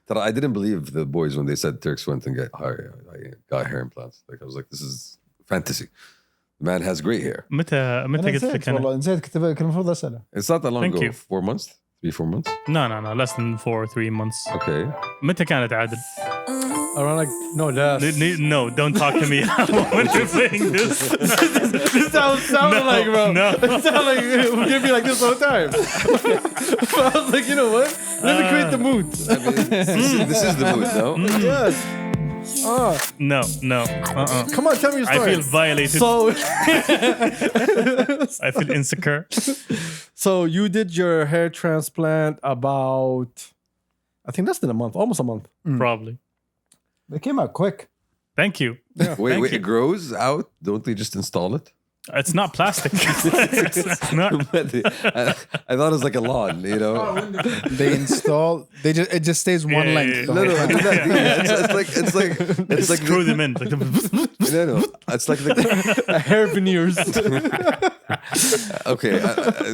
that I didn't believe the boys when they said Terks went and got hair implants. Like I was like, this is fantasy. The man has great hair. متى قلت لك أنا؟ والله نسيت كان المفروض أسأله. It's not that long Thank ago. you. 4 months? 3-4 months? No, less than 3 months. Okay. متى كانت عادل؟ Around like no, that's No, don't talk to me when you're saying this. this sounded like, bro. No. It sounded like it would give me like this all the time. I was like, you know what? Let me create the mood. I mean, this is the mood, no? Yes. No. Come on, tell me your I story. feel violated. So, I feel insecure. so you did your hair transplant about, I think less than a month, almost a month. Probably. It came out quick. Thank you. Wait, it grows out? Don't they just install it? It's not plastic. It's not. I thought it was like a lawn, you know? They install. It just stays one length. the No, whole no, time. I did that. Yeah, it's like Screw them in. no. It's like Hair veneers. okay.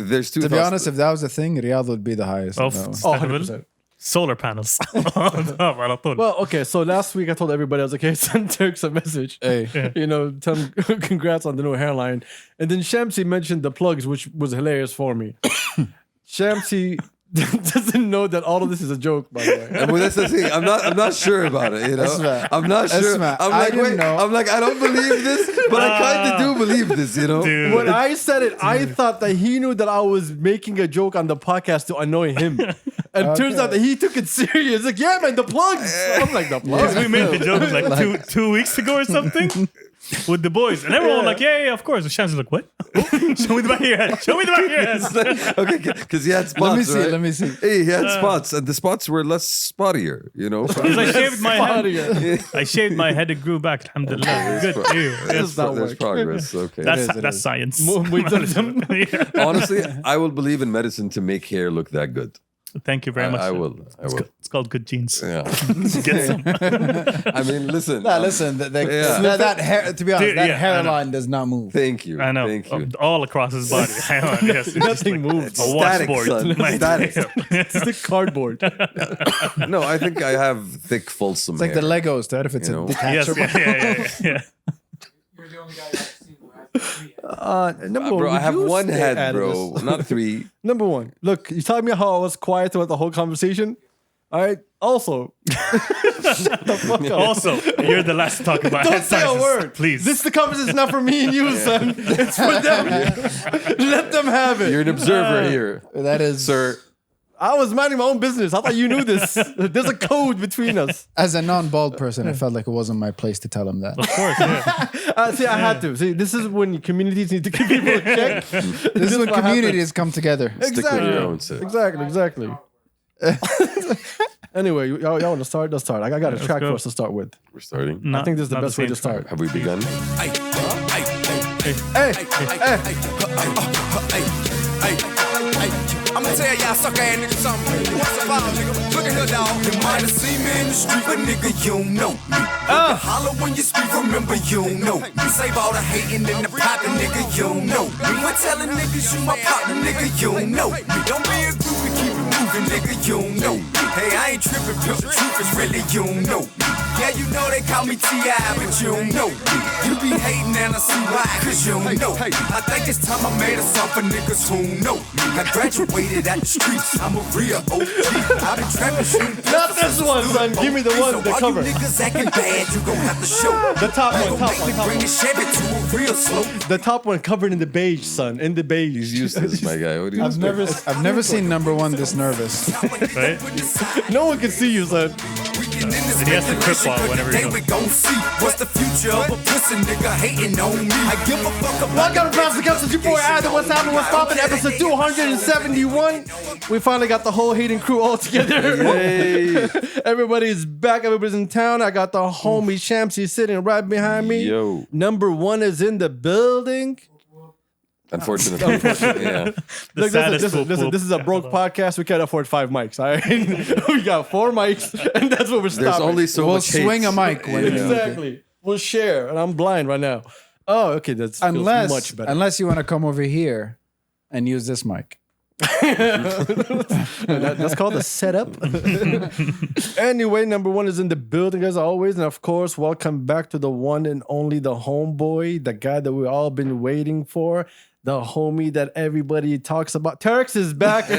There's two. To be honest, if that was a thing, Riyadh would be the highest. Of on that one. Oh, 100%. solar panels. على طول. Well, okay, so last week I told everybody, I was like, hey, send Terks a message. Hey. You know, tell him congrats on the new hairline. And then Shamsi mentioned the plugs, which was hilarious for me. Shamsi doesn't know that all of this is a joke, by the way. Well, that's the thing. I'm not sure about it. You know, Esma. I'm not sure. Esma, I'm I like, didn't wait. know. I'm like, I don't believe this, but I kind of do believe this. You know, Dude. When I said it, I thought that he knew that I was making a joke on the podcast to annoy him. And turns out that he took it serious. Like, yeah, man, the plugs. I'm like, the plugs. We made the joke like 2 weeks ago or something with the boys, and everyone like, yeah, of course. The Shams like, what? Show me the back of your head. Show me the back of your head. okay, because he had spots. Let me see. Hey, he had spots, and the spots were less spottier. You know, Because I shaved my head. Spottier. I shaved my head. It grew back. Alhamdulillah. Good. Ew. Yes. there's progress. Okay. That's science. Yeah. Honestly, I will believe in medicine to make hair look that good. Thank you very much. I will. It's called good genes. Yeah. Get some. I mean, listen. Nah, listen. That hair. To be honest, Dude, that yeah, I hairline does not move. Thank you. I know. Thank you. All across his body. Yes. Nothing moves. A Static, washboard. son. Static. It's the cardboard. No, I think I have thick, fulsome It's like hair. the Legos, that if it's You a know? Yes. detachable. Yeah. You're the only guy I've seen who has 3 heads. Number Bro, one, I have would you one stay head, out of bro, this? not 3. Number one, look, you told me how I was quiet throughout the whole conversation. All right. Also, shut the fuck up. Also, you're the last to talk about Don't head say a sizes, word. please. This the conversation is not for me and you, son. It's for them. Let them have it. You're an observer here, That is, sir. I was minding my own business. I thought you knew this. There's a code between us. as a non-bald person, I felt like it wasn't my place to tell him that. Of course, yeah. See, I had to. See, this is when communities need to keep people in check. This is when communities come together. Stick with your own, sir. Exactly. Anyway, y'all want to start? Let's start. I got a track go. for us to start with. We're starting. Not- I think this is the not best way same to start. Have we begun? I'ma tell y'all sucker ass niggas something. What's the vibe, nigga? Look at here, dog. You might have seen me in the street, but nigga, you don't know me. Holler when you speak, remember you don't know me. Save all the hating and the popping, nigga, you don't know me. When telling niggas you my partner, nigga, you don't know me. Don't be a groupie, keep it moving, nigga, you don't know me. Hey, I ain't tripping, pimp, the truth is really you don't know me. Yeah, you know they call me T.I., but you don't know me. You be hating and I see why, cause you don't know me. I think it's time I made a song for niggas who know me. I graduated at the streets, I'm a real OG. I've been trapping, shooting. Not this one, son. Give me the one, the So cover. all you niggas acting bad, you gon' have to show. The top one, Gon' top make one, me top bring one. the Chevy to a real slow. The top one covered in the beige, son. In the beige. He's used to this, my guy. What do you expect? I've never seen number one this nervous. Right? No one can see you, son. And he has to crip walk whenever he Today goes. we gon' see what's the future of a pussy nigga hating on me. I give a fuck about Welcome to Kabsa Boys. It's your boy Adam. What's happening? What's poppin'? Episode 271. We finally got the whole hating crew all together. Hey, Everybody's back. Everybody's in town. I got the homie Shamsi sitting right behind me. yo. Number one is in the building. Unfortunately, yeah. The Look, saddest listen, whoop listen, whoop. this is a broke podcast. We can't afford 5 mics. All right, we got 4 mics, and that's what we're stopping. There's only so We'll much hate. swing a mic when you exactly. We'll share, and I'm blind right now. Oh, okay, that's feels much better. Unless you want to come over here and use this mic. That's called a setup. Anyway, number one is in the building as always. And of course, welcome back to the one and only the homeboy, the guy that we've all been waiting for, the homie that everybody talks about. Terks is back. Yeah.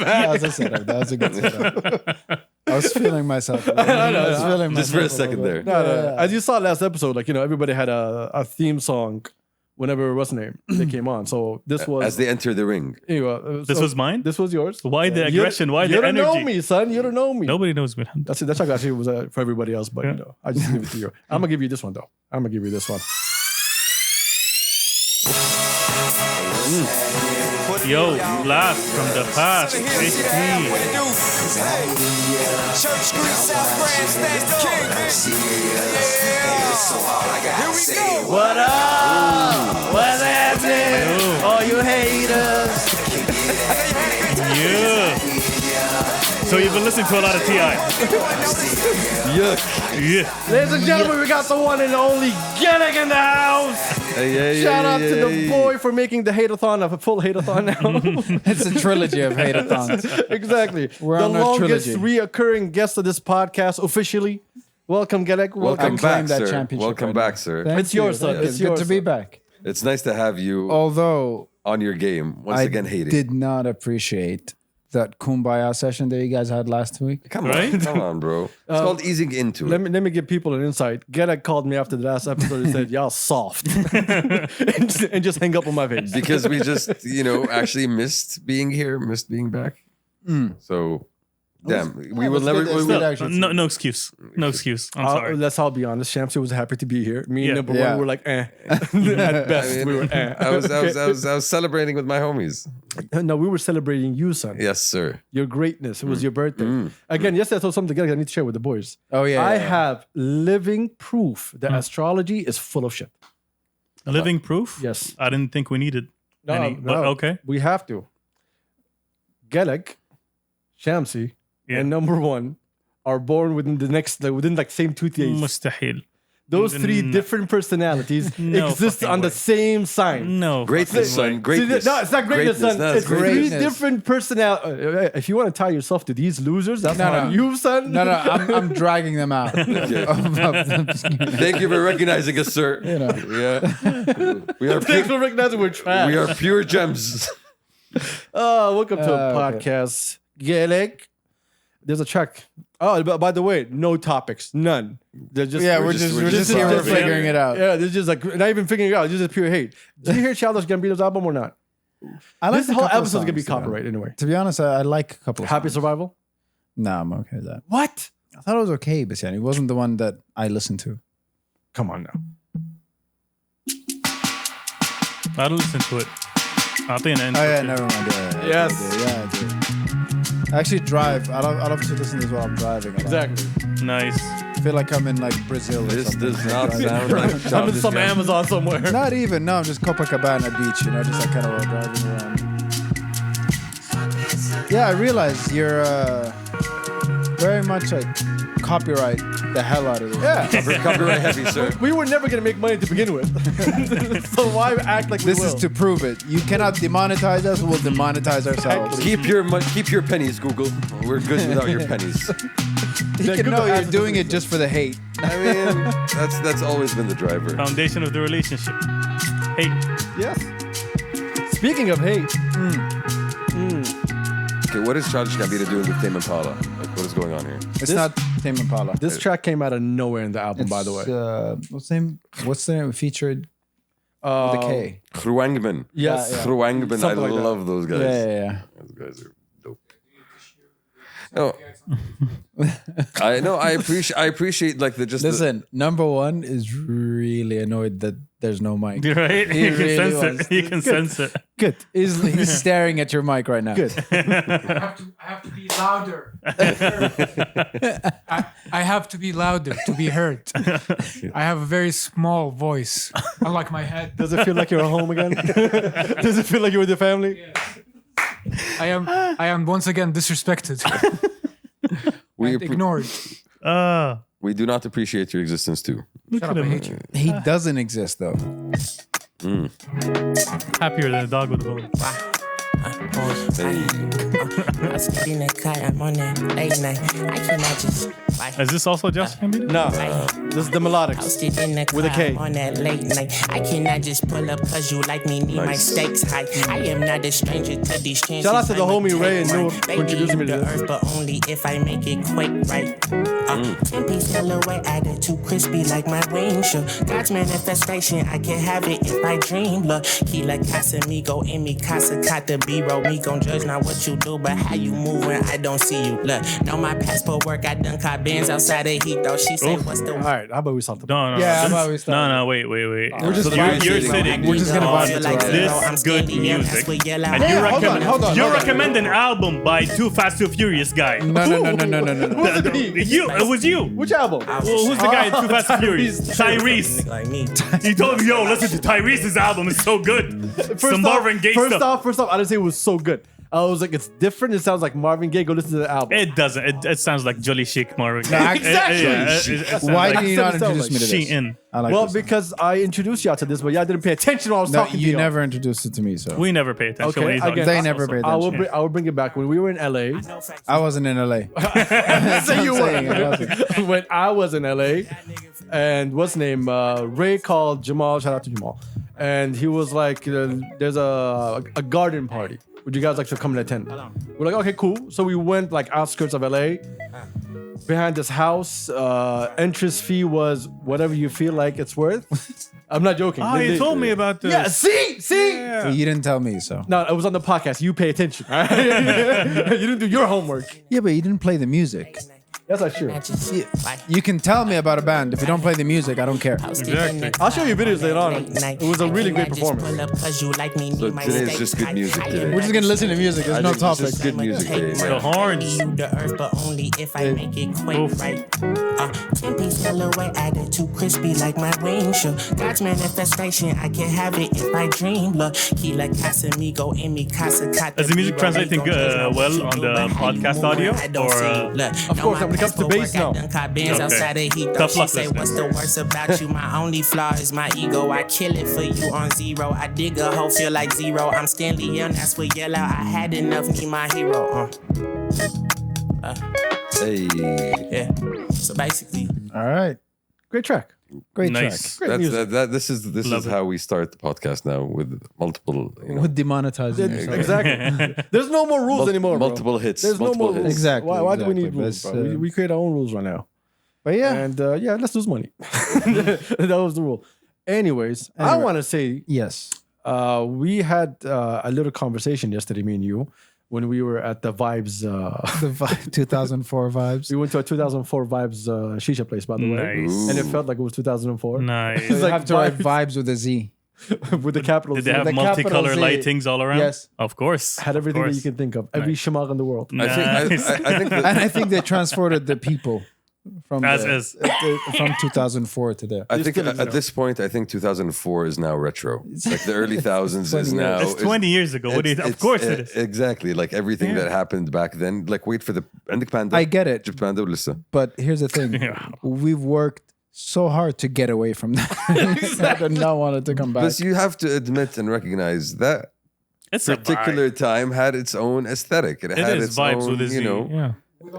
That was a setup. That was a good setup. I was feeling myself. I was feeling Just for a myself second little there. bit. No. As you saw last episode, like, everybody had a theme song whenever, what's the name, they came on. So this was... As they enter the ring. This was mine? This was yours. Why the aggression? Why the You don't energy? know me, son. You don't know me. Nobody knows me. That's it. That's actually was for everybody else, but I just give it to you. I'm gonna give you this one though. I'm gonna give you this one. Yo, blast from the past. Church Street, South Grand, stand the king, Here we go. What up? What's happening? All you haters. Yeah. So you've been listening to a lot of T.I. Yuck. Yeah. Ladies and gentlemen, we got the one and only Galag in the house. Shout out to the boy for making the hateathon a full hateathon now. It's a trilogy of hate-a-thons. Exactly. We're the on our longest trilogy. reoccurring guest of this podcast officially. Welcome, Galag. Welcome claim back, that sir. championship Welcome right back, now. sir. Thank It's yours, you. son. It's It's good yours, to be son. back. It's nice to have you Although on your game. Once I again, hating. did not appreciate that Kumbaya session that you guys had last week. Come Right? on, come on, bro. It's called easing into Let it. me give people an insight. Galag called me after the last episode and said, y'all soft. and just hang up on my face. Because we just, actually missed being here, missed being back. So, damn, we will never. It's good, actually. No excuse. No excuse. I'm sorry. Let's all be honest. Shamsi was happy to be here. Me and Yeah. number Yeah. one were like, eh. At best, we were eh. I was celebrating with my homies. No, we were celebrating you, son. Yes, sir. Your greatness. It was your birthday. Again, yesterday I told something together I need to share with the boys. Oh, yeah. I yeah. have living proof that astrology is full of shit. Living proof? Yes. I didn't think we needed any. But okay. We have to. Galag, Shamsi, Yeah. and number one are born within the same 2 days. Mustahil. Those three No. different personalities No exist fucking on the way. same sign. No. Greatness, fucking way. son. Greatness. No, it's not greatness, son. No, It's three greatness. different personalities. If you want to tie yourself to these losers, that's No, not no. you, son. No, I'm dragging them out. Thank you for recognizing us, sir. You know. Yeah. We are Thanks pure, for recognizing we're trash. we are pure gems. Welcome to a Okay. podcast. Gaelig. There's a check. Oh, by the way, no topics, none. They're just Yeah, We're we're just- just we're we're just just here. We're vibing. figuring it out. Yeah, there's just like not even figuring it out. It's just pure hate. Did you hear Childish Gambino's album or not? I This a whole couple of episode's gonna be songs, yeah. copyright anyway. To be honest, I like a couple of Happy songs. Survival. No, I'm okay with that. What? I thought it was okay, but yeah, it wasn't the one that I listened to. Come on now. I'll listen to it. I'll think an Oh yeah, never mind. Yeah, Yes. I do. I actually drive. I love to listen to this while I'm driving. Exactly. Nice. I feel like I'm in like Brazil. Or This something. does not Driving. sound like I'm in Childish some Gambino. Amazon somewhere. Not even. No, I'm just Copacabana beach. Just like kind of driving around. Yeah, I realize you're very much like copyright the hell out of this. Yeah. Copyright heavy, sir. We were never gonna make money to begin with. So why act like This we will? is to prove it. You cannot demonetize us. We'll demonetize ourselves. Keep your pennies, Google. We're good without your pennies. You can Google know you're has doing to it just for the hate. I mean, that's always been the driver. Foundation of the relationship. Hate. Yes. Speaking of hate, Okay, what is Childish Gambino doing with Tame Impala? Like, what is going on here? It's not Tame Impala. this track came out of nowhere in the album, by the way. What's the name? What's the name? Featured with a K. Khruangbin. Yes. Yeah. Khruangbin. I Something like that. love those guys. Yeah. Those guys are dope. No, I know. I appreciate like the just. Listen, number one is really annoyed that there's no mic. Right? He You can really sense was. it. You can sense it. Good. He's staring at your mic right now. Good. I have to be louder. I have to be louder to be heard. I have a very small voice, unlike my head. Does it feel like you're at home again? Does it feel like you're with your family? I am once again disrespected we and ignored. we do not appreciate your existence too. Shut up, I hate you. He doesn't exist though. Happier than a dog with a bone. I was in the cut, I'm on that late night. I cannot just Is this also Justin Bieber? No, this is the melodics. posted in the With a car K. on that late night. I cannot just pull up cause you like me, need my stakes high. I am not a stranger to these chances. Shout out to the I'ma homie take Ray and one. Noor They for introducing me need to the this. earth, but only if I make it quick right. 10-piece Hellaway added too crispy like my wings. Sure. God's manifestation, I can have it if I dream. Look, he like Casamigo in me, Casa Cata B-roll. Me gon' judge not what you do, but how you move when I don't see you. Look, know my passport work, I done caught bands outside of heat though. She say, what's the All right, how about we start the No. Yeah, this- how about we start? No, wait. We're just So vibing. you're sitting. We're just gonna on vibe to it. this good music, and Yeah, you hold recommend on. you recommend an album by Too Fast Too Furious guy. No. It was you. Which album? Well, who's the guy in Too Fast Too Furious? Tyrese. like me. He told me, yo, listen to Tyrese's album. It's so good. Some Marvin Gaye stuff. First off, I didn't say it was so good. I was like, it's different. It sounds like Marvin Gaye. Go listen to the album. It doesn't. It sounds like Jolly Chic Marvin Gaye. No, exactly. It sounds Why like did you not Sounds introduce me to this? Shein. I like Well, this. because I introduced y'all to this, but y'all didn't pay attention while I was No, talking to you y'all. never introduced it to me, so We never pay attention Okay, when he's again, talking. they never paid I attention. will bring it back. When we were in LA, I wasn't in LA. say you saying, I were. wasn't. When I was in LA, and what's his name? Ray called Jamal. Shout out to Jamal. And he was like, "There's a garden party. Would you guys like to come and attend?" We're like, "Okay, cool." So we went like outskirts of LA, behind this house. Entrance fee was whatever you feel like it's worth. I'm not joking. Oh, you told me about this. Yeah, see. Well, you didn't tell me, so. No, it was on the podcast. You pay attention. all right? You didn't do your homework. Yeah, but you didn't play the music. That's not true. You can tell me about a band. If you don't play the music, I don't care. Exactly. I'll show you videos later on. It was a really great performance. So today is just good music day. We're just gonna listen to music. There's I no think this topic. is good music day. The horns. The earth, but only if I make it quick Oof. right. 10-piece Hellaway added too crispy like my wings. Sure. God's manifestation, I can have it if I dream. Look, he like Casamigo in me, Casa Cata. Is the music translating well on the podcast audio? Or, Of course, when it comes to bass, no. Outside of heat, though. Tough She luck say, listening. what's the worst about you? My only flaw is my ego. I kill it for you on zero. I dig a hoe, feel like zero. I'm Stanley Young, that's what yellow. I had enough, me my hero. Hey, Yeah. So basically, All right. Great track. Great nice. Great that's music. this is Love it. how we start the podcast now with multiple, track. With demonetizing yourself. Exactly. There's no more rules anymore, bro. multiple hits. There's no multiple more rules. hits. Exactly, Why do we need exactly. rules, Let's, bro? We create our own rules right now. But yeah. And yeah, let's lose money. That was the rule. Anyways, I Anyway. want to say Yes. we had a little conversation yesterday, me and you, when we were at the Vibes. The 2004 vibes. We went to a 2004 Vibes shisha place, by the way. Nice. And it felt like it was 2004 Nice. So you like have to write vibes. vibes with a Z. with the capital Did Z. they have the capital multicolor Z. lightings all around? Yes. Of course. Had everything that you can think of. Every shamag in the world. I think I think that, And I think they transported the people from As the- is. from 2004 to there. I think still at this point, I think 2004 is now retro. Like the early thousands is 20 now. It's 20 years ago. What do you, of course it is. Exactly. Like everything that happened back then. Like wait for the عندك panda. I get it. Egypt panda لسه. But here's the thing. We've worked so hard to get away from that. I did not want it to come back. But you have to admit and recognize that It's a particular vibe. time had its own aesthetic. It It had is its vibes own, with a Z. you know. Yeah. With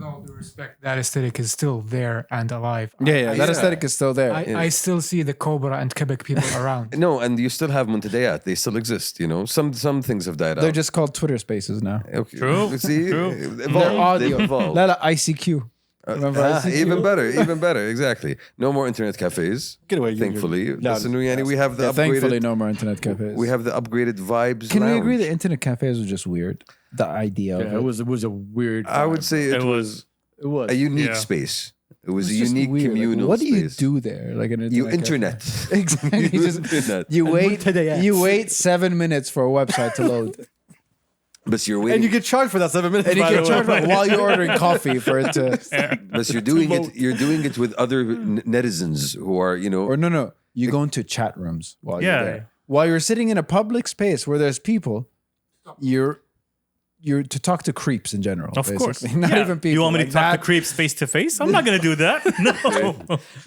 all due respect, that aesthetic is still there and alive. Yeah, that aesthetic is still there. I still see the Cobra and Quebec people around. No, and you still have Muntadeyat. They still exist. You know, some things have died They're out. just called Twitter Spaces now. Okay. True, See, true. evolved. They're audio. They've evolved. Lala, ICQ. Remember ICQ? Even better. Exactly. No more internet cafes. Get away, you- Thankfully, you- listen, we have the Yeah, thankfully, upgraded. no more internet cafes. We have the upgraded vibes. Can we lounge. agree that internet cafes were just weird? The idea of Yeah, it was a weird. I would say it It was It was. a unique Yeah. space. It was It's a just unique weird. Like, communal what do you space. do there? Like an You internet internet. cafe? Exactly. You Just- internet. you wait. Multidayat. You wait 7 minutes for a website to load, But you're waiting. and you get charged for that 7 minutes. and you by get the way. charged for- while you're ordering coffee for it to. But you're doing it. You're doing it with other netizens who are, you know. Or no. You go into chat rooms while Yeah. you're there. While you're sitting in a public space where there's people, you're you're to talk to creeps in general. Of course. basically. Not Yeah. even people. You want me to like talk that. to creeps face to face? I'm not going to do that. No.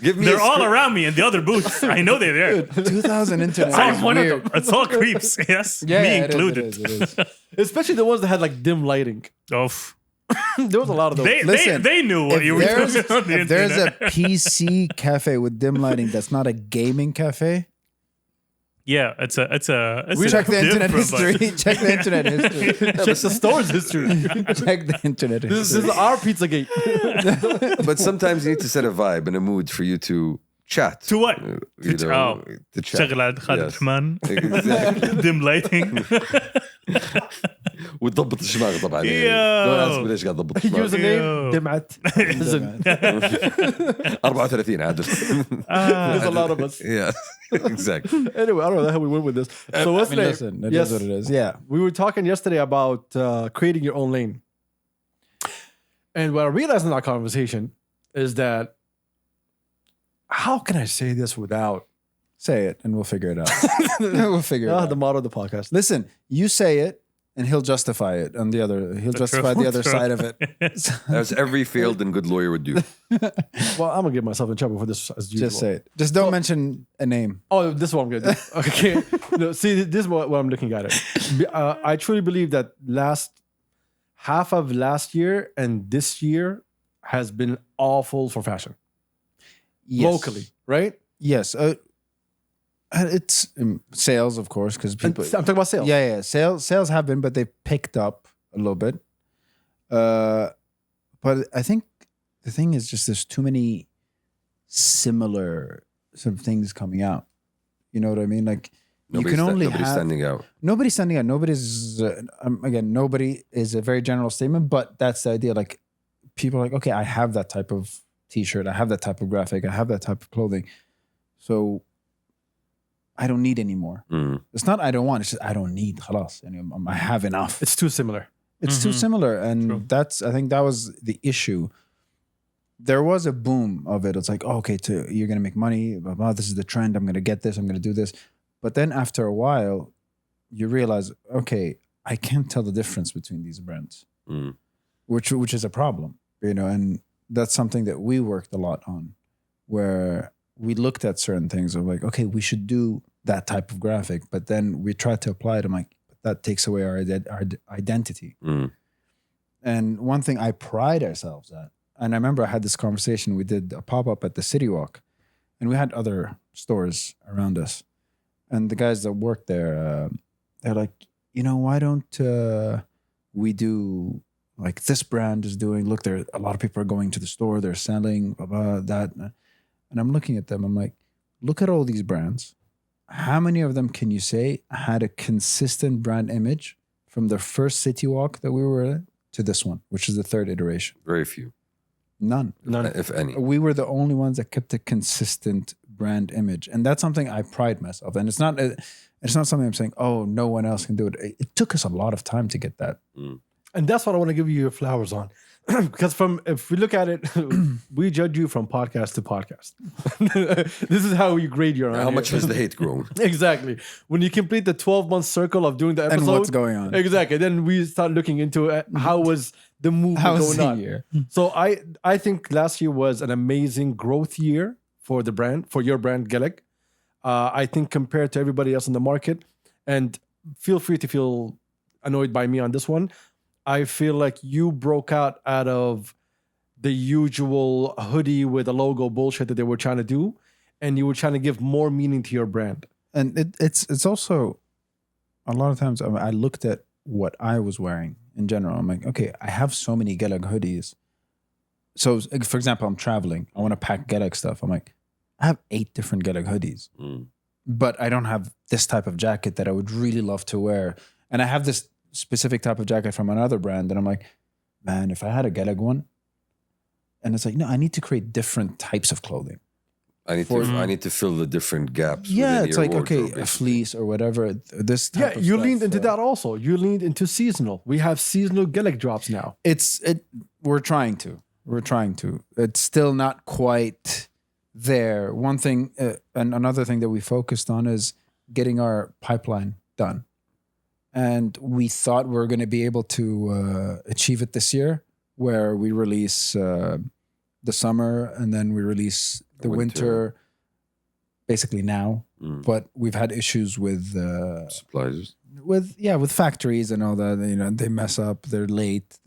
Give me They're a all script. around me in the other booth. I know they're there. 2000 internet. I'm is one of weird. them. It's all creeps. Yes. Yeah, Me it is, included. It is. Especially the ones that had like dim lighting. Oh, There was a lot of those. they knew what you were doing on the If there's internet. a PC cafe with dim lighting that's not a gaming cafe, Yeah, it's a check the internet different, history. Check the internet history. Check the store's history. Check the internet This history. is our Pizzagate. But sometimes you need to set a vibe and a mood for you to chat. To what? You know, to chat. شغلة خالد Yes. الرحمن Exactly. dim lighting. وتضبط الشماغ طبعا. Yo. لو أنا ليش قاعد ضبط الشماغ؟ Username دمعت. Listen, 34 عادل. there's a lot of us. Yeah, exactly. Anyway, I don't know how we went with this. So what's the Listen, it yes, is what it is. Yeah. we were talking yesterday about creating your own lane. And what I realized in our conversation is that how can I say this without Say it and we'll figure it out. We'll figure it out. the motto of the podcast? Listen, you say it and he'll justify it on the other. He'll justify the other True. side of it. As every failed and good lawyer would do. Well, I'm gonna get myself in trouble for this as usual. Just say it. Just don't mention a name. Oh, this is what I'm gonna do. Okay. No, see, this is what I'm looking at it. I truly believe that half of last year and this year has been awful for fashion Yes. locally, right? Yes. It's sales, of course, because And people. I'm talking about sales. Yeah. Sales have been, but they've picked up a little bit. But I think the thing is just there's too many similar sort of things coming out. You know what I mean? Like you can only nobody's have standing out. nobody's standing out. Nobody's again. Nobody is a very general statement, but that's the idea. Like people are like, okay, I have that type of T-shirt, I have that type of graphic, I have that type of clothing, so I don't need anymore. It's not I don't want. It's just I don't need. Khalas. I have enough. It's too similar. It's too similar, and True. I think that was the issue. There was a boom of it. It's like, oh, okay, you're gonna make money. Blah, blah, this is the trend. I'm gonna get this. I'm gonna do this. But then after a while, you realize, okay, I can't tell the difference between these brands, which is a problem, you know. And that's something that we worked a lot on, where we looked at certain things of like, okay, we should do that type of graphic, but then we tried to apply it. I'm like, that takes away our identity. And one thing I pride ourselves at, and I remember I had this conversation, we did a pop-up at the City Walk, and we had other stores around us. And the guys that worked there, they're like, you know, why don't we do like this brand is doing, look, there a lot of people are going to the store, they're selling, blah, blah, that. And I'm looking at them, I'm like, look at all these brands. How many of them can you say had a consistent brand image from the first City Walk that we were at to this one, which is the third iteration? Very few, None. if any. We were the only ones that kept a consistent brand image, and that's something I pride myself. And it's not something I'm saying, oh, no one else can do it. It took us a lot of time to get that. And that's what I want to give you your flowers on. Because if we look at it, we judge you from podcast to podcast. This is how we grade you. How much has the hate grown? Exactly. When you complete the 12-month circle of doing the episode. And what's going on? Exactly. Then we start looking into how was the movement How was going the on. year? So I think last year was an amazing growth year for the brand, for your brand, Galag. I think compared to everybody else in the market, and feel free to feel annoyed by me on this one, I feel like you broke out of the usual hoodie with a logo bullshit that they were trying to do, and you were trying to give more meaning to your brand. And it's also a lot of times I looked at what I was wearing in general. I'm like, okay, I have so many Galag hoodies. So, for example, I'm traveling. I want to pack Galag stuff. I'm like, I have 8 different Galag hoodies, but I don't have this type of jacket that I would really love to wear. And I have this specific type of jacket from another brand. And I'm like, man, if I had a Galag one, and it's like, no, I need to create different types of clothing. I need to fill the different gaps. Yeah, within it's your like, okay, wardrobe, a basically. fleece or whatever. This type Yeah, of you stuff, leaned into that also. You leaned into seasonal. We have seasonal Galag drops now. We're trying to. It's still not quite there. One thing, and another thing that we focused on is getting our pipeline done. And we thought we were going to be able to achieve it this year, where we release the summer and then we release the winter basically now. But we've had issues with Suppliers. with factories and all that. You know, they mess up, they're late.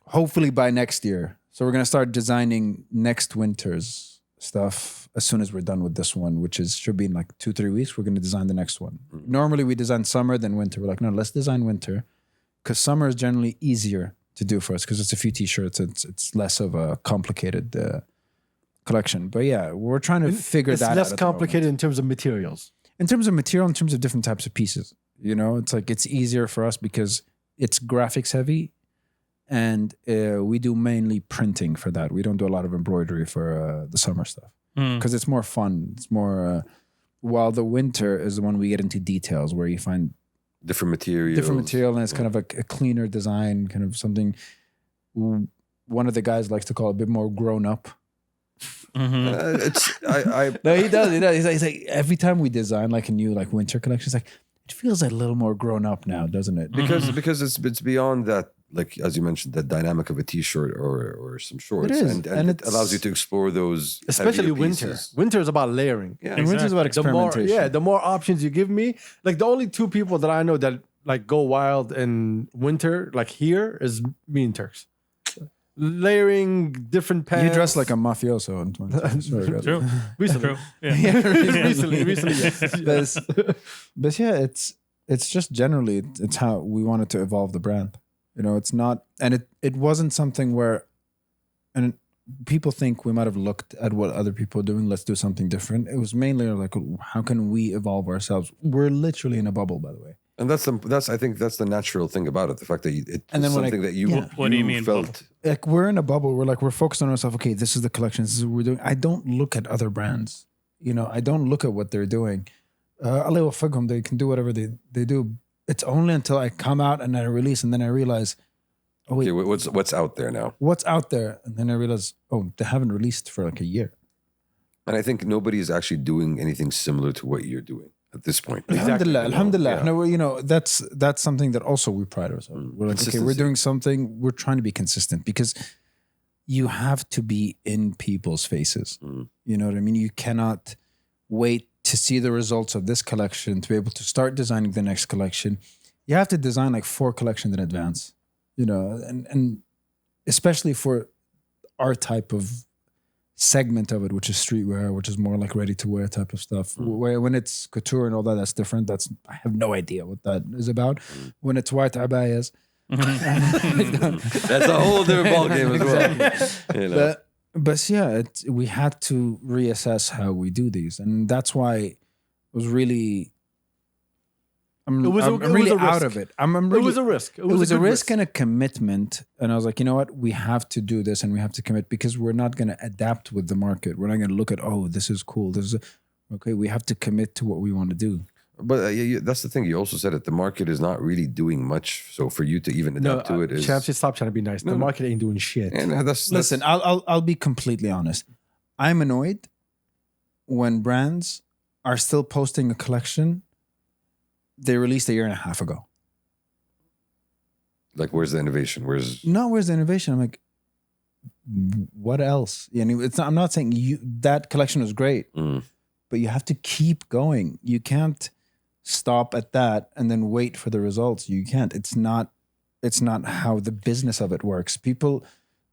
Hopefully by next year. So we're going to start designing next winter's stuff as soon as we're done with this one, which should be in like 2-3 weeks. We're going to design the next one. Normally we design summer, then winter. We're like, no, let's design winter, because summer is generally easier to do for us because it's a few t-shirts. It's less of a complicated collection. But yeah, we're trying to figure that out. It's less complicated in terms of materials. In terms of material, in terms of different types of pieces. You know, it's like it's easier for us because it's graphics heavy. And we do mainly printing for that. We don't do a lot of embroidery for the summer stuff because it's more fun. It's more, while the winter is the one we get into details where you find different material, and it's kind of a cleaner design, kind of something one of the guys likes to call a bit more grown up. No, he does. He's like every time we design like a new like winter collection, it's like it feels a little more grown up now, doesn't it? Because it's beyond that. Like, as you mentioned, the dynamic of a t-shirt or some shorts. It is. And it allows you to explore those. Especially winter. Pieces. Winter is about layering. Yeah, And winter is about experimentation. The more options you give me. Like the only two people that I know that like go wild in winter, like here, is me and Terks. Layering different pants. You dress like a mafioso in 20. True. Recently. True. Yeah. recently, yes. But yeah, it's just generally it's how we wanted to evolve the brand. You know, it's not, and it wasn't something where, and people think we might have looked at what other people are doing. Let's do something different. It was mainly like, how can we evolve ourselves? We're literally in a bubble, by the way. And I think that's the natural thing about it. The fact that it's And then something that you What do you mean felt. bubble? Like we're in a bubble. We're focused on ourselves. Okay, this is the collection. This is what we're doing. I don't look at other brands. You know, I don't look at what they're doing. Allah wafaqhum, they can do whatever they do. It's only until I come out and I release and then I realize, oh wait, Okay, what's out there now? what's out there? And then I realize, oh, they haven't released for like a year. And I think nobody is actually doing anything similar to what you're doing at this point. Alhamdulillah, alhamdulillah. Yeah. No, you know, that's something that also we pride ourselves. We're like, okay, we're Consistency. doing something. We're trying to be consistent because you have to be in people's faces. You know what I mean? You cannot wait to see the results of this collection to be able to start designing the next collection. You have to design like 4 collections in advance, you know, and especially for our type of segment of it, which is streetwear, which is more like ready to wear type of stuff. Where when it's couture and all that, that's different. I have no idea what that is about. When it's white abayas, That's a whole different ballgame as well. You know? but yeah, we had to reassess how we do these, and that's why it was really. I'm really out of it. It was a risk. It was a risk and a commitment, and I was like, you know what, we have to do this, and we have to commit because we're not going to adapt with the market. We're not going to look at, oh, this is cool. Okay. We have to commit to what we want to do. But that's the thing. You also said it. The market is not really doing much. So for you to even adapt to it is. Champs, just stop trying to be nice. The market ain't doing shit. And Listen, I'll be completely honest. I'm annoyed when brands are still posting a collection they released a year and a half ago. like, where's the innovation? Where's the innovation? I'm like, what else? You know, I'm not saying that collection was great, but you have to keep going. You can't stop at that and then wait for the results. You can't. It's not how the business of it works. People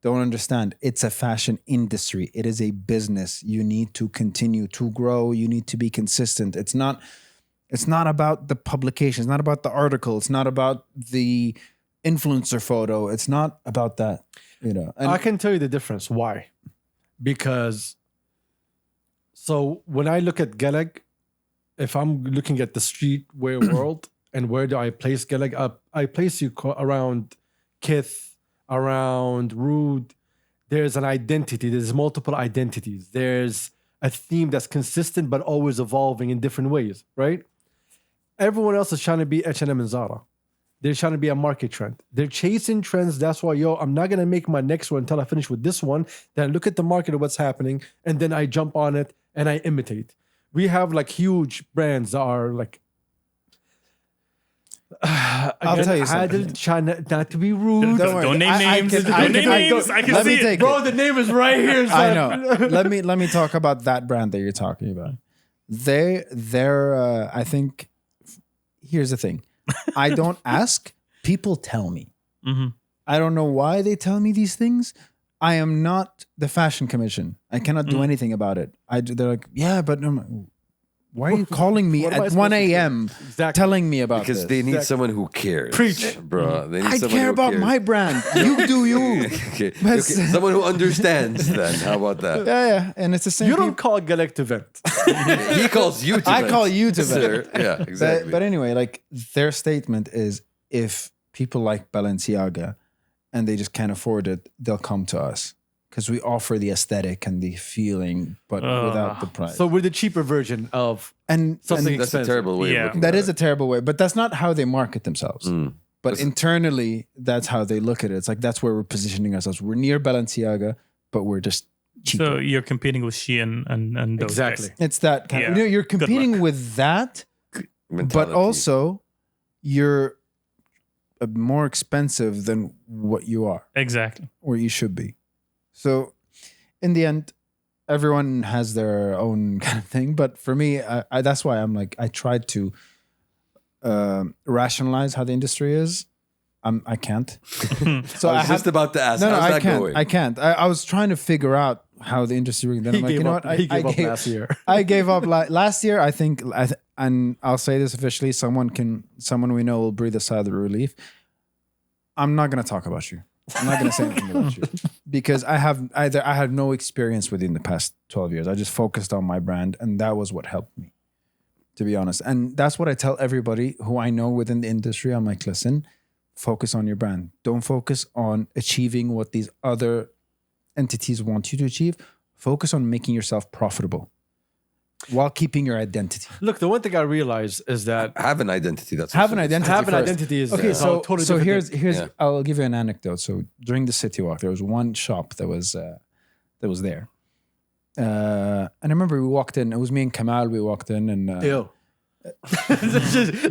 don't understand. It's a fashion industry. It is a business. You need to continue to grow. You need to be consistent. It's not about the publication. It's not about the article. It's not about the influencer photo. It's not about that. You know, and I can tell you the difference. Why? Because so when I look at Galag, if I'm looking at the streetwear world and where do I place Galag? I place you around Kith, around Rude. There's an identity. There's multiple identities. There's a theme that's consistent but always evolving in different ways, right? Everyone else is trying to be H&M and Zara. They're trying to be a market trend. They're chasing trends. That's why, I'm not going to make my next one until I finish with this one. Then I look at the market of what's happening, and then I jump on it and I imitate. We have like huge brands that are like, I'll tell you I something. did try not to be rude. Don't worry. Don't name I names. can- Don't I name can- names. I can let me see take it. Bro, the name is right here. I son. know. Let me talk about that brand that you're talking about. They're I think here's the thing. I don't ask, people tell me. Mhm. I don't know why they tell me these things. I am not the fashion commission. I cannot do anything about it. They're like, yeah, but why are you calling me What am I at supposed 1 to do? a.m. Exactly. telling me about Because this? they need someone who cares. Preach. Bro. They need I someone care who about cares. my brand. You do you. Okay. That's- Someone who understands then. How about that? Yeah. And it's the same. You don't call Galag to vent. He calls you to I vent. call you to Sir. vent. Yeah, exactly. But anyway, like their statement is if people like Balenciaga and they just can't afford it, they'll come to us because we offer the aesthetic and the feeling, but without the price. So we're the cheaper version of and something That's a expensive. terrible way Yeah. of looking that at is a terrible way, but that's not how they market themselves. Mm. But Listen. internally, that's how they look at it. It's like that's where we're positioning ourselves. We're near Balenciaga, but we're just cheaper. So you're competing with Shein and those Exactly. guys. It's that kind Yeah. of, you're luck. competing with that, but Mentality. also you're more expensive than what you are Exactly. or you should be. So in the end, everyone has their own kind of thing. But for me, I that's why I'm like, I tried to rationalize how the industry is. I can't. So I was just about to ask, how's I that can't. going? I can't. I was trying to figure out how the industry works. Then He I'm like, gave you know up. what? He gave up last year. I gave up last year. I think, and I'll say this officially: someone we know will breathe a sigh of relief. I'm not going to talk about you. I'm not going to say anything about you because I had no experience within the past 12 years. I just focused on my brand, and that was what helped me, to be honest. And that's what I tell everybody who I know within the industry. I'm like, listen, focus on your brand. Don't focus on achieving what these other entities want you to achieve. Focus on making yourself profitable while keeping your identity. Look, the one thing I realized is that Have an identity. That's Have an also- identity. have an first. identity is Okay, a so totally so different here's Yeah. I'll give you an anecdote. So during the city walk, there was one shop that was there, and I remember we walked in. It was me and Kamal. We walked in, and thing. Ew.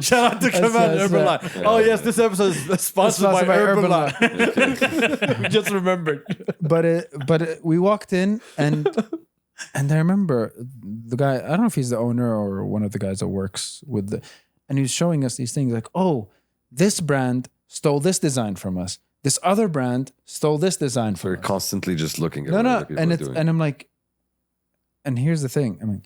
Shout out to Kamal and that's Herbalife. Oh yes, this episode is sponsored by Herbalife. We just remembered. but we walked in and I remember the guy. I don't know if he's the owner or one of the guys that works with and he was showing us these things like, oh, this brand stole this design from us. This other brand stole this design So from you're us. constantly just looking at No, what no, other people and are it's doing. and I'm like, and here's the thing. I mean,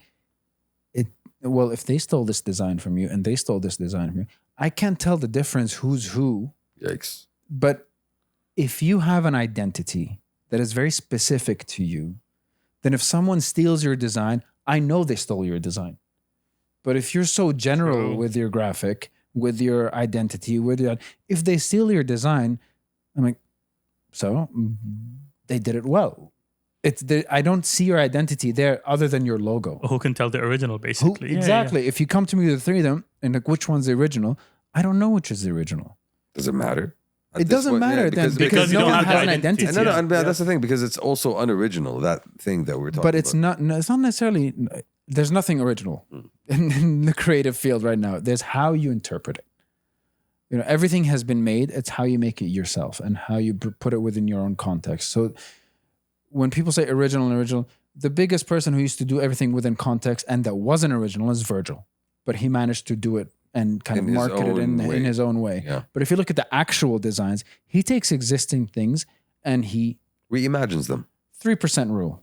well, if they stole this design from you and they stole this design from you, I can't tell the difference who's who. Yikes. But if you have an identity that is very specific to you, then if someone steals your design, I know they stole your design. But if you're so general True. with your graphic, with your identity, if they steal your design, I'm like, so they did it well. I don't see your identity there other than your logo. Who can tell the original, basically? Yeah, Exactly. If you come to me with the three of them and like, which one's the original? I don't know which is the original. Does it matter? At It this doesn't point, yeah, matter then because you no don't one have has an the identity. identity. No, Yeah. and that's the thing, because it's also unoriginal, that thing that we're talking But it's about. not. It's not necessarily. There's nothing original in the creative field right now. There's how you interpret it. You know, everything has been made. It's how you make it yourself and how you put it within your own context. So when people say original, the biggest person who used to do everything within context and that wasn't original is Virgil, but he managed to do it and kind In of his market it own way. in his own way. Yeah. But if you look at the actual designs, he takes existing things and he Reimagines them. 3% rule.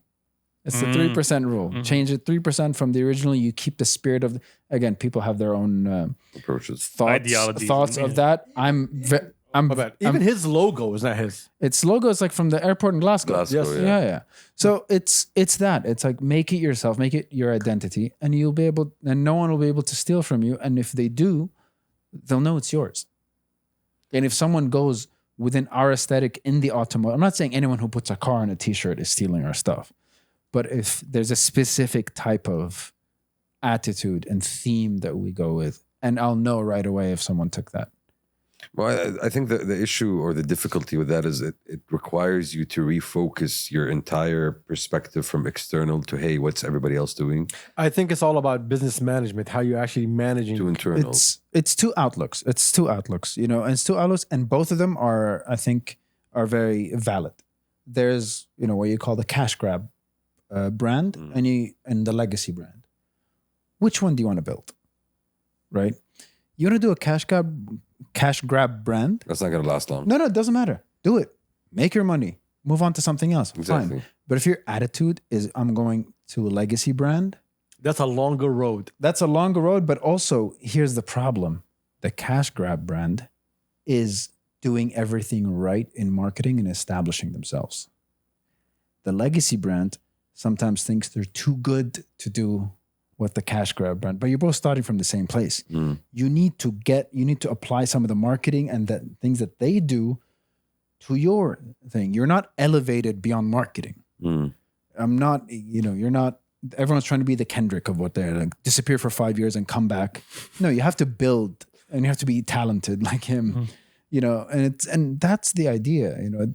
It's the 3% rule. Change it 3% from the original. You keep the spirit of. Again, people have their own Approaches. Ideologies, thoughts yeah. of that. I'm. Even his logo is not his. Its logo is like from the airport in Glasgow. Glasgow, Yes. Yeah. So it's that. It's like make it yourself, make it your identity, and you'll be able. And no one will be able to steal from you. And if they do, they'll know it's yours. And if someone goes within our aesthetic in the automotive, I'm not saying anyone who puts a car on a t-shirt is stealing our stuff. But if there's a specific type of attitude and theme that we go with, and I'll know right away if someone took that. Well, I think the issue or the difficulty with that is it requires you to refocus your entire perspective from external to, hey, what's everybody else doing, I think it's all about business management, how you're actually managing. to internal. It's two outlooks. It's two outlooks, you know, and it's two outlooks, and both of them are, I think, are very valid. There's, you know, what you call the cash grab brand and the legacy brand. Which one do you want to build? Right? You want to do a cash grab brand? That's not going to last long. No, it doesn't matter. Do it. Make your money. Move on to something else. Exactly. Fine. But if your attitude is I'm going to a legacy brand, That's a longer road. that's a longer road. But also, here's the problem. The cash grab brand is doing everything right in marketing and establishing themselves. The legacy brand sometimes thinks they're too good to do what the cash grab brand, but you're both starting from the same place. You need to apply some of the marketing and the things that they do to your thing. You're not elevated beyond marketing. I'm not, you know, you're not, everyone's trying to be the Kendrick of what they're like, disappear for 5 years and come back. No, you have to build and you have to be talented like him, you know, and that's the idea, you know,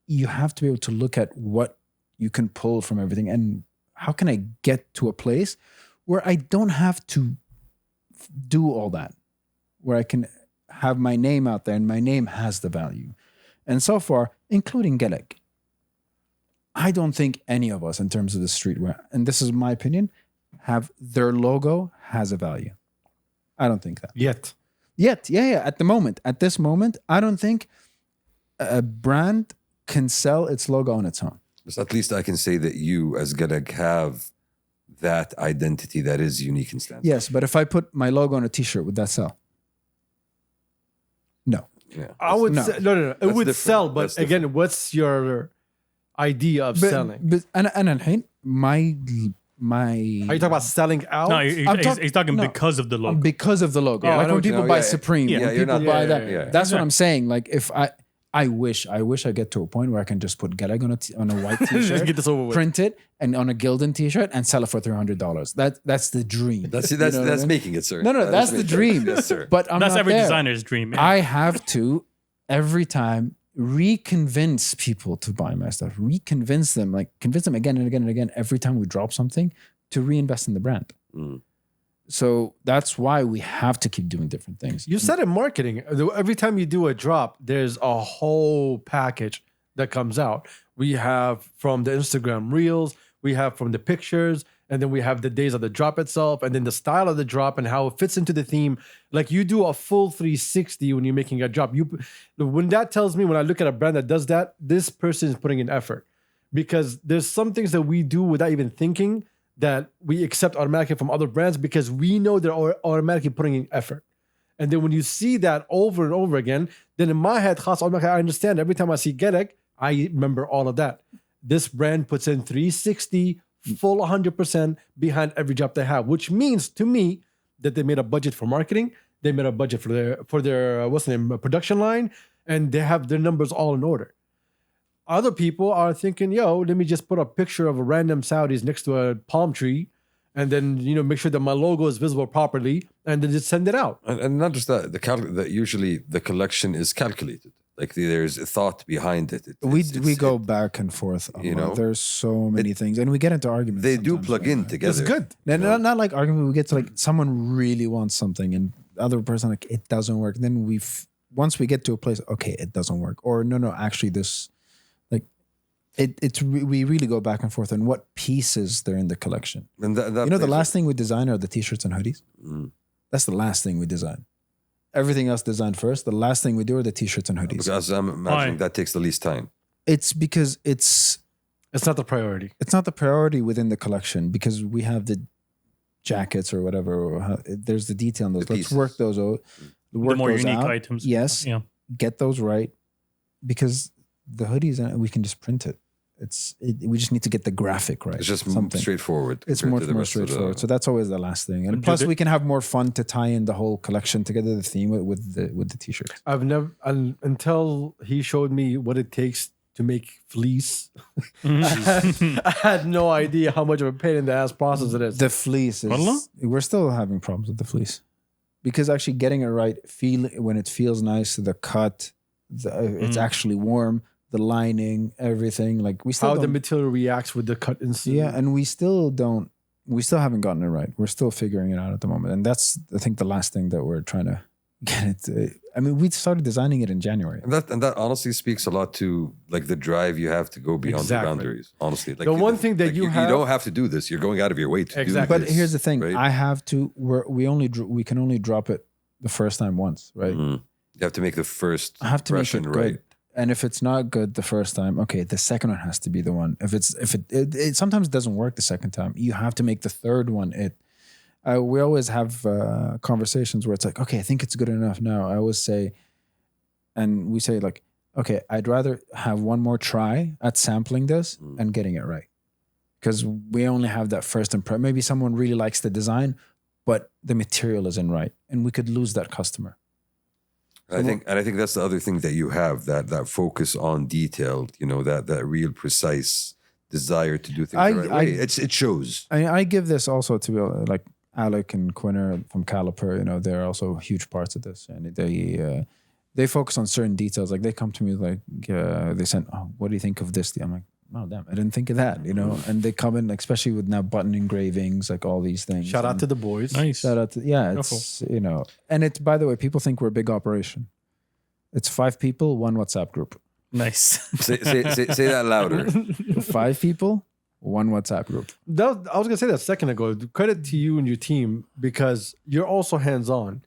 you have to be able to look at what you can pull from everything and how can I get to a place where I don't have to do all that, where I can have my name out there and my name has the value. And so far, including Galag, I don't think any of us in terms of the streetwear, and this is my opinion, have their logo has a value. I don't think that. Yet. Yeah. At this moment, I don't think a brand can sell its logo on its own. So at least I can say that you, as Galag, have that identity that is unique and stands. Yes, but if I put my logo on a t-shirt, would that sell? No. Yeah. I would No. say, no. It That's would different. sell, but That's again, what's your idea of selling? But and الحين my Are you talking about selling out? No, no. he's talking because of the logo. because of the logo. Oh, I like know when what you people know, buy yeah. Supreme, Yeah, when you're people not- buy yeah, that. yeah, yeah. That's what I'm saying. Like if I wish I get to a point where I can just put Galag on a white Just t-shirt, get this over with. print it, and on a Gildan t-shirt and sell it for $300. That's the dream. That's You know what I that's mean? making it, sir. No, that's the making it. dream. Yes, sir. But I'm That's not every there. designer's dream. Yeah. I have to every time reconvince people to buy my stuff. Convince them again and again and again every time we drop something to reinvest in the brand. So that's why we have to keep doing different things. You said in marketing, every time you do a drop, there's a whole package that comes out. We have from the Instagram reels, we have from the pictures, and then we have the days of the drop itself, and then the style of the drop and how it fits into the theme. Like you do a full 360 when you're making a drop. When that tells me, when I look at a brand that does that, this person is putting in effort, because there's some things that we do without even thinking that we accept automatically from other brands because we know they're automatically putting in effort. And then when you see that over and over again, then in my head, automatically I understand. Every time I see Galag, I remember all of that. This brand puts in 360, full 100% behind every job they have, which means to me that they made a budget for marketing, they made a budget for their what's the name, production line, and they have their numbers all in order. Other people are thinking, yo, let me just put a picture of a random Saudis next to a palm tree and then, make sure that my logo is visible properly and then just send it out. And not just that, that usually the collection is calculated. Like there's a thought behind it. We go back and forth. There's so many things, and we get into arguments. They do sometimes, plug right? in together. It's good. Not like argument. We get to like someone really wants something, and the other person like it doesn't work. And then once we get to a place, okay, it doesn't work, or no, actually this. We really go back and forth on what pieces they're in the collection. And the last thing we design are the t-shirts and hoodies. That's the last thing we design. Everything else designed first. The last thing we do are the t-shirts and hoodies. Because I'm imagining that takes the least time. It's because it's not the priority. It's not the priority within the collection because we have the jackets or whatever. There's the detail on those. Let's work those out. The more those unique out. items. Yes. Yeah. Get those right, because the hoodies we can just print it. We just need to get the graphic right. It's just straightforward. It's more straightforward. So that's always the last thing. And plus, we can have more fun to tie in the whole collection together, the theme with the t-shirts. I've never until he showed me what it takes to make fleece. I had no idea how much of a pain in the ass process it is. The fleece is. We're still having problems with the fleece. because actually getting it right, when it feels nice, the cut, it's actually warm, the lining, everything. Like we still How the material reacts with the cut instantly. yeah, and we still haven't gotten it right. We're still figuring it out at the moment, and that's I think the last thing that we're trying to get it. I mean, we started designing it in January. And that honestly speaks a lot to like the drive you have to go beyond the boundaries. Honestly, like The one thing that you have- don't have to do this. You're going out of your way to Exactly. do But this. here's the thing: right? I have to. We can only drop it the first time once, right? You have to make the first I have to make it impression good. right. And if it's not good the first time, okay, the second one has to be the one. If it sometimes doesn't work the second time, you have to make the third one it. We always have conversations where it's like, okay, I think it's good enough now. I always say, and we say like, okay, I'd rather have one more try at sampling this and getting it right, because we only have that first impression. Maybe someone really likes the design, but the material isn't right, and we could lose that customer. I think that's the other thing that you have, that focus on detail, you know, that real precise desire to do things the right way. It shows. I give this also to like Alec and Quinner from Caliper. You know, they're also huge parts of this, and they focus on certain details. Like they come to me like they said, "Oh, what do you think of this?" I'm like, "Oh, damn, I didn't think of that." You know, and they come in, like, especially with now button engravings, like all these things. Shout out to the boys. Nice. Shout out to it's you know, and it's, by the way, people think we're a big operation. It's 5 people, 1 WhatsApp group. Nice. Say that louder. 5 people, 1 WhatsApp group. I was gonna say that a second ago. Credit to you and your team, because you're also hands on.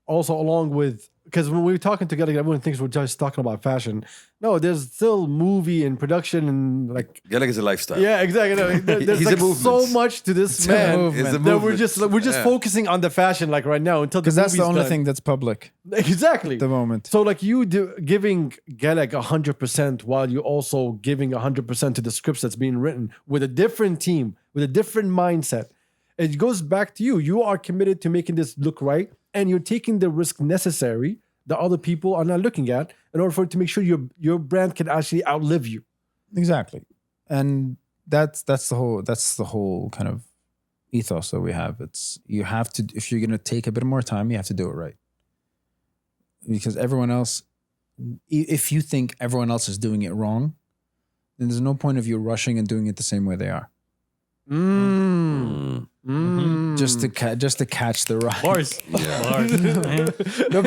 Also, along with, because when we're talking together, everyone thinks we're just talking about fashion. No, there's still movie and production and like. Galag is a lifestyle. Yeah, exactly. No, there's He's like a movement. so much to this man It's a that we're movement. just focusing on the fashion like right now until Because that's the movie's only done. thing that's public Exactly. at the moment. So like you giving Galag 100% while you also giving 100% to the scripts that's being written with a different team, with a different mindset. It goes back to you. You are committed to making this look right, and you're taking the risk necessary that other people are not looking at in order for it to make sure your brand can actually outlive you. Exactly. And that's the whole kind of ethos that we have. It's, you have to, if you're going to take a bit more time, you have to do it right. Because everyone else, if you think everyone else is doing it wrong, then there's no point of you rushing and doing it the same way they are. Just to catch the ride. Bars. Yeah. Bars. No,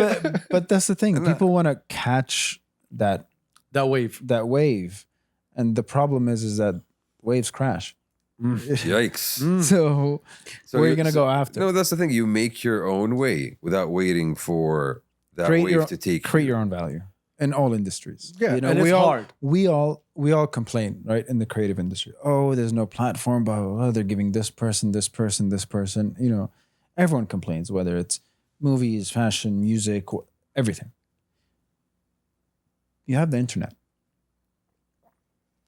but that's the thing. People want to catch that wave, and the problem is that waves crash. Yikes. So where are you gonna go after? No, that's the thing. You make your own way without waiting for that wave to take. Create your own value in all industries. Yeah, you know, and it's hard. We all complain, right, in the creative industry. Oh, there's no platform. Blah, blah, blah. They're giving this person. You know, everyone complains, whether it's movies, fashion, music, everything. You have the internet.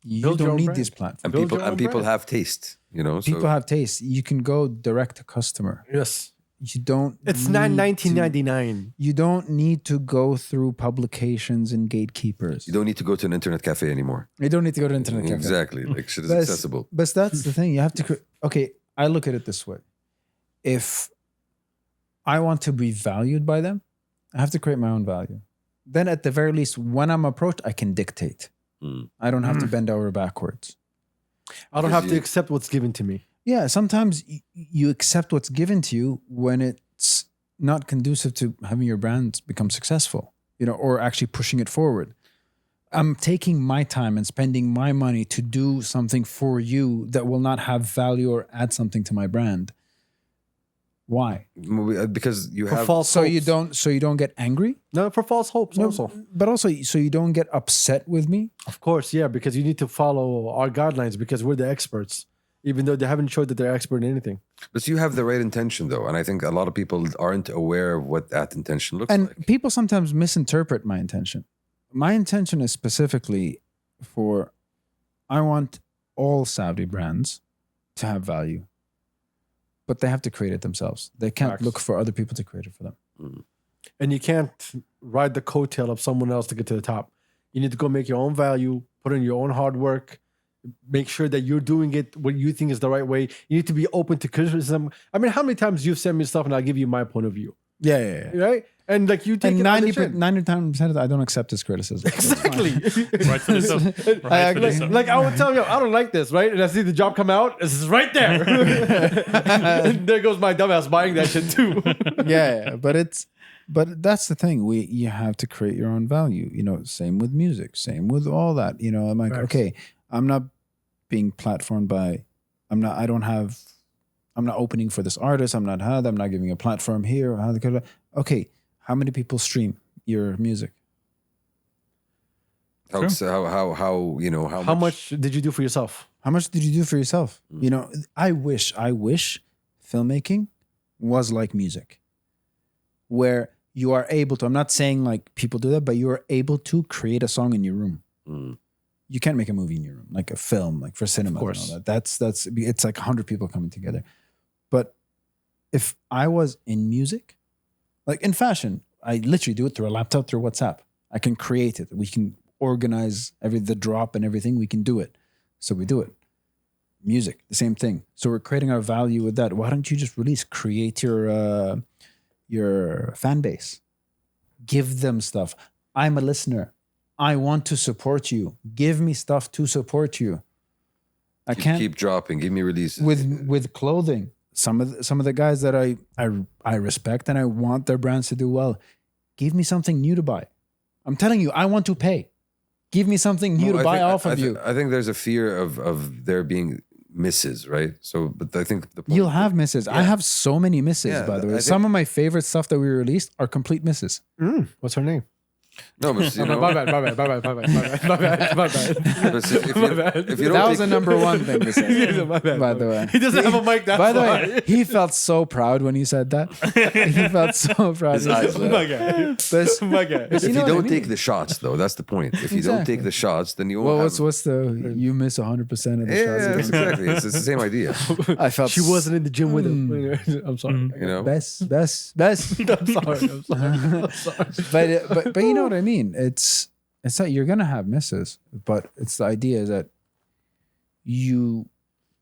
You Build your don't own need brand. these platforms. And Build your own people brand. have taste, you know. People have taste. You can go direct to customer. Yes. You don't. It's need to- $19.99. You don't need to go through publications and gatekeepers. You don't need to go to an internet cafe anymore. You don't need to go to internet cafe. Exactly. Like shit is That's- accessible. But that's the thing. You have to. Okay, I look at it this way. If I want to be valued by them, I have to create my own value. Then, at the very least, when I'm approached, I can dictate. I don't have to bend over backwards. I don't have to accept what's given to me. Yeah, sometimes you accept what's given to you when it's not conducive to having your brand become successful, you know, or actually pushing it forward. I'm taking my time and spending my money to do something for you that will not have value or add something to my brand. Why? Because you For have false So you hopes. don't get angry? No, for false hopes also. But also so you don't get upset with me? Of course, yeah, because you need to follow our guidelines because we're the experts, even though they haven't showed that they're expert in anything. But you have the right intention, though, and I think a lot of people aren't aware of what that intention looks And like. people sometimes misinterpret my intention. My intention is specifically for, I want all Saudi brands to have value, but they have to create it themselves. They can't Facts. look for other people to create it for them. And you can't ride the coattail of someone else to get to the top. You need to go make your own value, put in your own hard work, make sure that you're doing it what you think is the right way. You need to be open to criticism. I mean, how many times you've sent me stuff and I'll give you my point of view? Yeah. right? And like you take And it on the 99% chin. of that, I don't accept his criticism. Exactly. Right for this. Right for this. Like I would tell you, I don't like this, right? And I see the job come out, this is right there. And there goes my dumbass buying that shit too. Yeah, but that's the thing. You have to create your own value. Same with music, same with all that. I'm like, okay, I'm not being platformed by, I'm not opening for this artist. I'm not giving a platform here. Okay, how many people stream your music? How much did you do for yourself? How much did you do for yourself? I wish filmmaking was like music, where you are able to, I'm not saying like people do that, but you are able to create a song in your room. You can't make a movie in your room, like a film, like for cinema. Of course. And all that. It's like 100 people coming together. But if I was in music, like in fashion, I literally do it through a laptop, through WhatsApp. I can create it. We can organize the drop and everything. We can do it. So we do it. Music, the same thing. So we're creating our value with that. Why don't you just create your fan base? Give them stuff. I'm a listener. I want to support you. Give me stuff to support you. I can't keep dropping. Give me releases with clothing. Some of the guys that I respect and I want their brands to do well. Give me something new to buy. I'm telling you, I want to pay. Give me something new to buy off of you. I think there's a fear of there being misses, right? So, but I think the point you'll have misses. Yeah. I have so many misses, by the way. Some of my favorite stuff that we released are complete misses. What's her name? No, but my bad. If you don't that was a number one thing to say. By the way, he doesn't have a mic. That's by the way, he felt so proud when he said that. He felt so proud. His eyes my guy. My guy. If you don't take the shots, though, that's the point. If you don't take the shots, then you won't. What's the you miss 100% of the shots? Yeah, exactly. It's the same idea. I felt she wasn't in the gym with him. I'm sorry. Best. I'm sorry. But you know what I mean? It's that you're gonna have misses, but it's the idea that you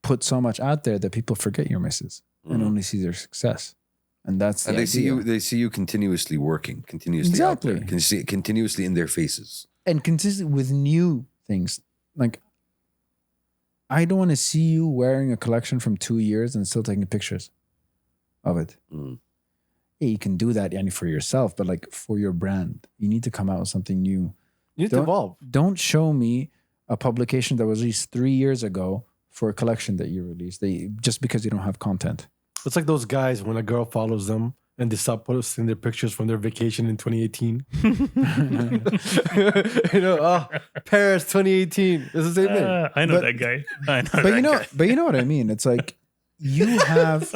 put so much out there that people forget your misses and only see their success, and that's the idea. They see you continuously working, continuously out there, continuously in their faces, and consistent with new things. Like, I don't want to see you wearing a collection from 2 years and still taking pictures of it. Yeah, you can do that for yourself, but like for your brand, you need to come out with something new. You need to evolve. Don't show me a publication that was released 3 years ago for a collection that you released. Just because you don't have content. It's like those guys when a girl follows them and they stop posting their pictures from their vacation in 2018. Paris 2018. It's the same thing. I know that guy. But you know what I mean? It's like you have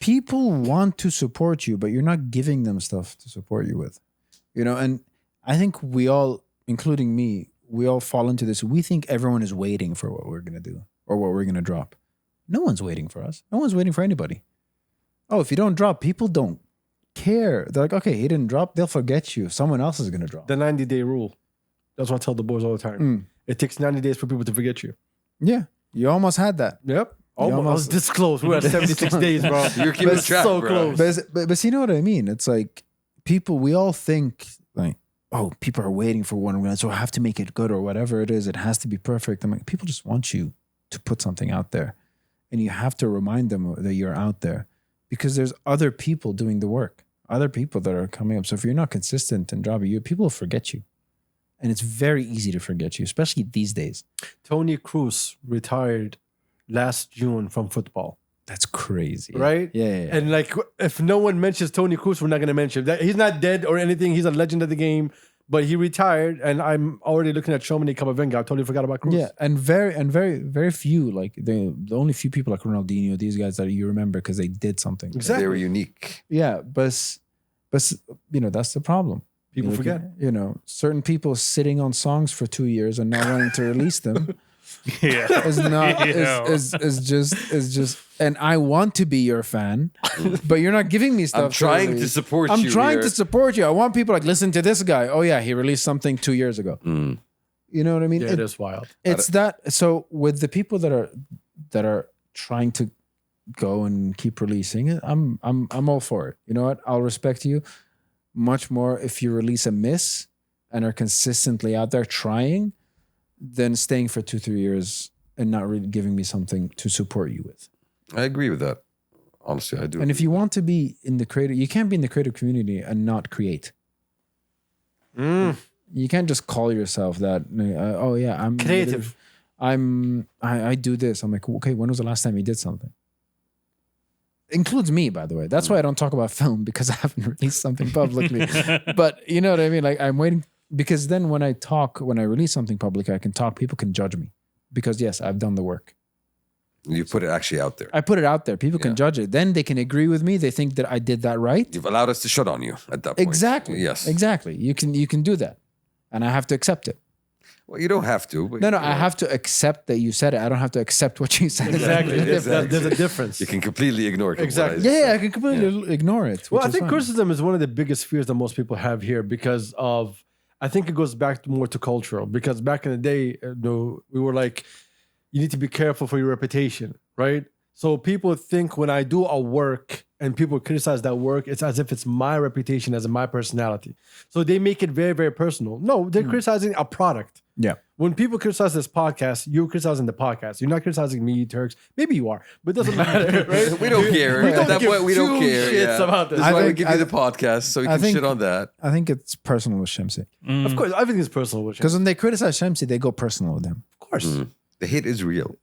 people want to support you, but you're not giving them stuff to support you with. And I think we all, including me, we all fall into this. We think everyone is waiting for what we're going to do or what we're going to drop. No one's waiting for us. No one's waiting for anybody. Oh, if you don't drop, people don't care. They're like, okay, he didn't drop. They'll forget you. Someone else is going to drop. The 90-day rule. That's what I tell the boys all the time. It takes 90 days for people to forget you. Yeah. You almost had that. Yep. Almost. I was this close. We're at 76 days, bro. You're keeping track, so bro. close. But you know what I mean? It's like we all think like, oh, people are waiting for one, so I have to make it good or whatever it is. It has to be perfect. I'm like, people just want you to put something out there. And you have to remind them that you're out there because there's other people doing the work, other people that are coming up. So if you're not consistent and dropping, people will forget you. And it's very easy to forget you, especially these days. Tony Cruz retired last June from football. That's crazy. Right? Yeah. And like, if no one mentions Tony Cruz, we're not going to mention that. He's not dead or anything. He's a legend of the game. But he retired, and I'm already looking at Shomini Camavinga. I totally forgot about Cruz. Yeah, and very few, like the only few people like Ronaldinho, these guys that you remember because they did something. Exactly. They were unique. Yeah, but that's the problem. People forget. Certain people sitting on songs for 2 years and not wanting to release them. Yeah. is just and I want to be your fan, but you're not giving me stuff. I'm trying to support you. I'm trying to support you. I want people like, listen to this guy. Oh yeah, he released something 2 years ago. You know what I mean? Yeah, it is wild. It's that. So with the people that are trying to go and keep releasing it, I'm all for it. You know what? I'll respect you much more if you release a miss and are consistently out there trying than staying for 2-3 years and not really giving me something to support you with. I agree with that. Honestly, I do. And if you want to be in the creative, you can't be in the creative community and not create. You can't just call yourself that. Oh yeah, I'm creative. I do this. I'm like, okay, when was the last time you did something? Includes me, by the way. That's why I don't talk about film, because I haven't released something publicly. But you know what I mean? Like, I'm waiting, because then when I release something publicly, I can talk. People can judge me because yes, I've done the work. You put it actually out there. I put it out there. People can judge it. Then they can agree with me. They think that I did that right. You've allowed us to shut on you at that point. Exactly. Yes. Exactly. You can do that, and I have to accept it. Well, you don't have to. But No, I have to accept that you said it. I don't have to accept what you said. Exactly. There's a difference. You can completely ignore it. Exactly. Yeah, I can completely ignore it. Well, I which is think fine. criticism is one of the biggest fears that most people have here because of, I think it goes back more to cultural, because back in the day, we were like, you need to be careful for your reputation, right? So people think when I do a work and people criticize that work, it's as if it's my reputation, as in my personality. So they make it very, very personal. No, they're criticizing a product. Yeah. When people criticize this podcast, you're criticizing the podcast. You're not criticizing me, Turks. Maybe you are, but it doesn't matter, right? We don't care. At that point, we don't care. Shits about this. That's why we think- give you the podcast, so you can shit on that. I think it's personal with Shamsi. Of course, I think it's personal. Because when they criticize Shamsi, they go personal with him. Of course. The hate is real.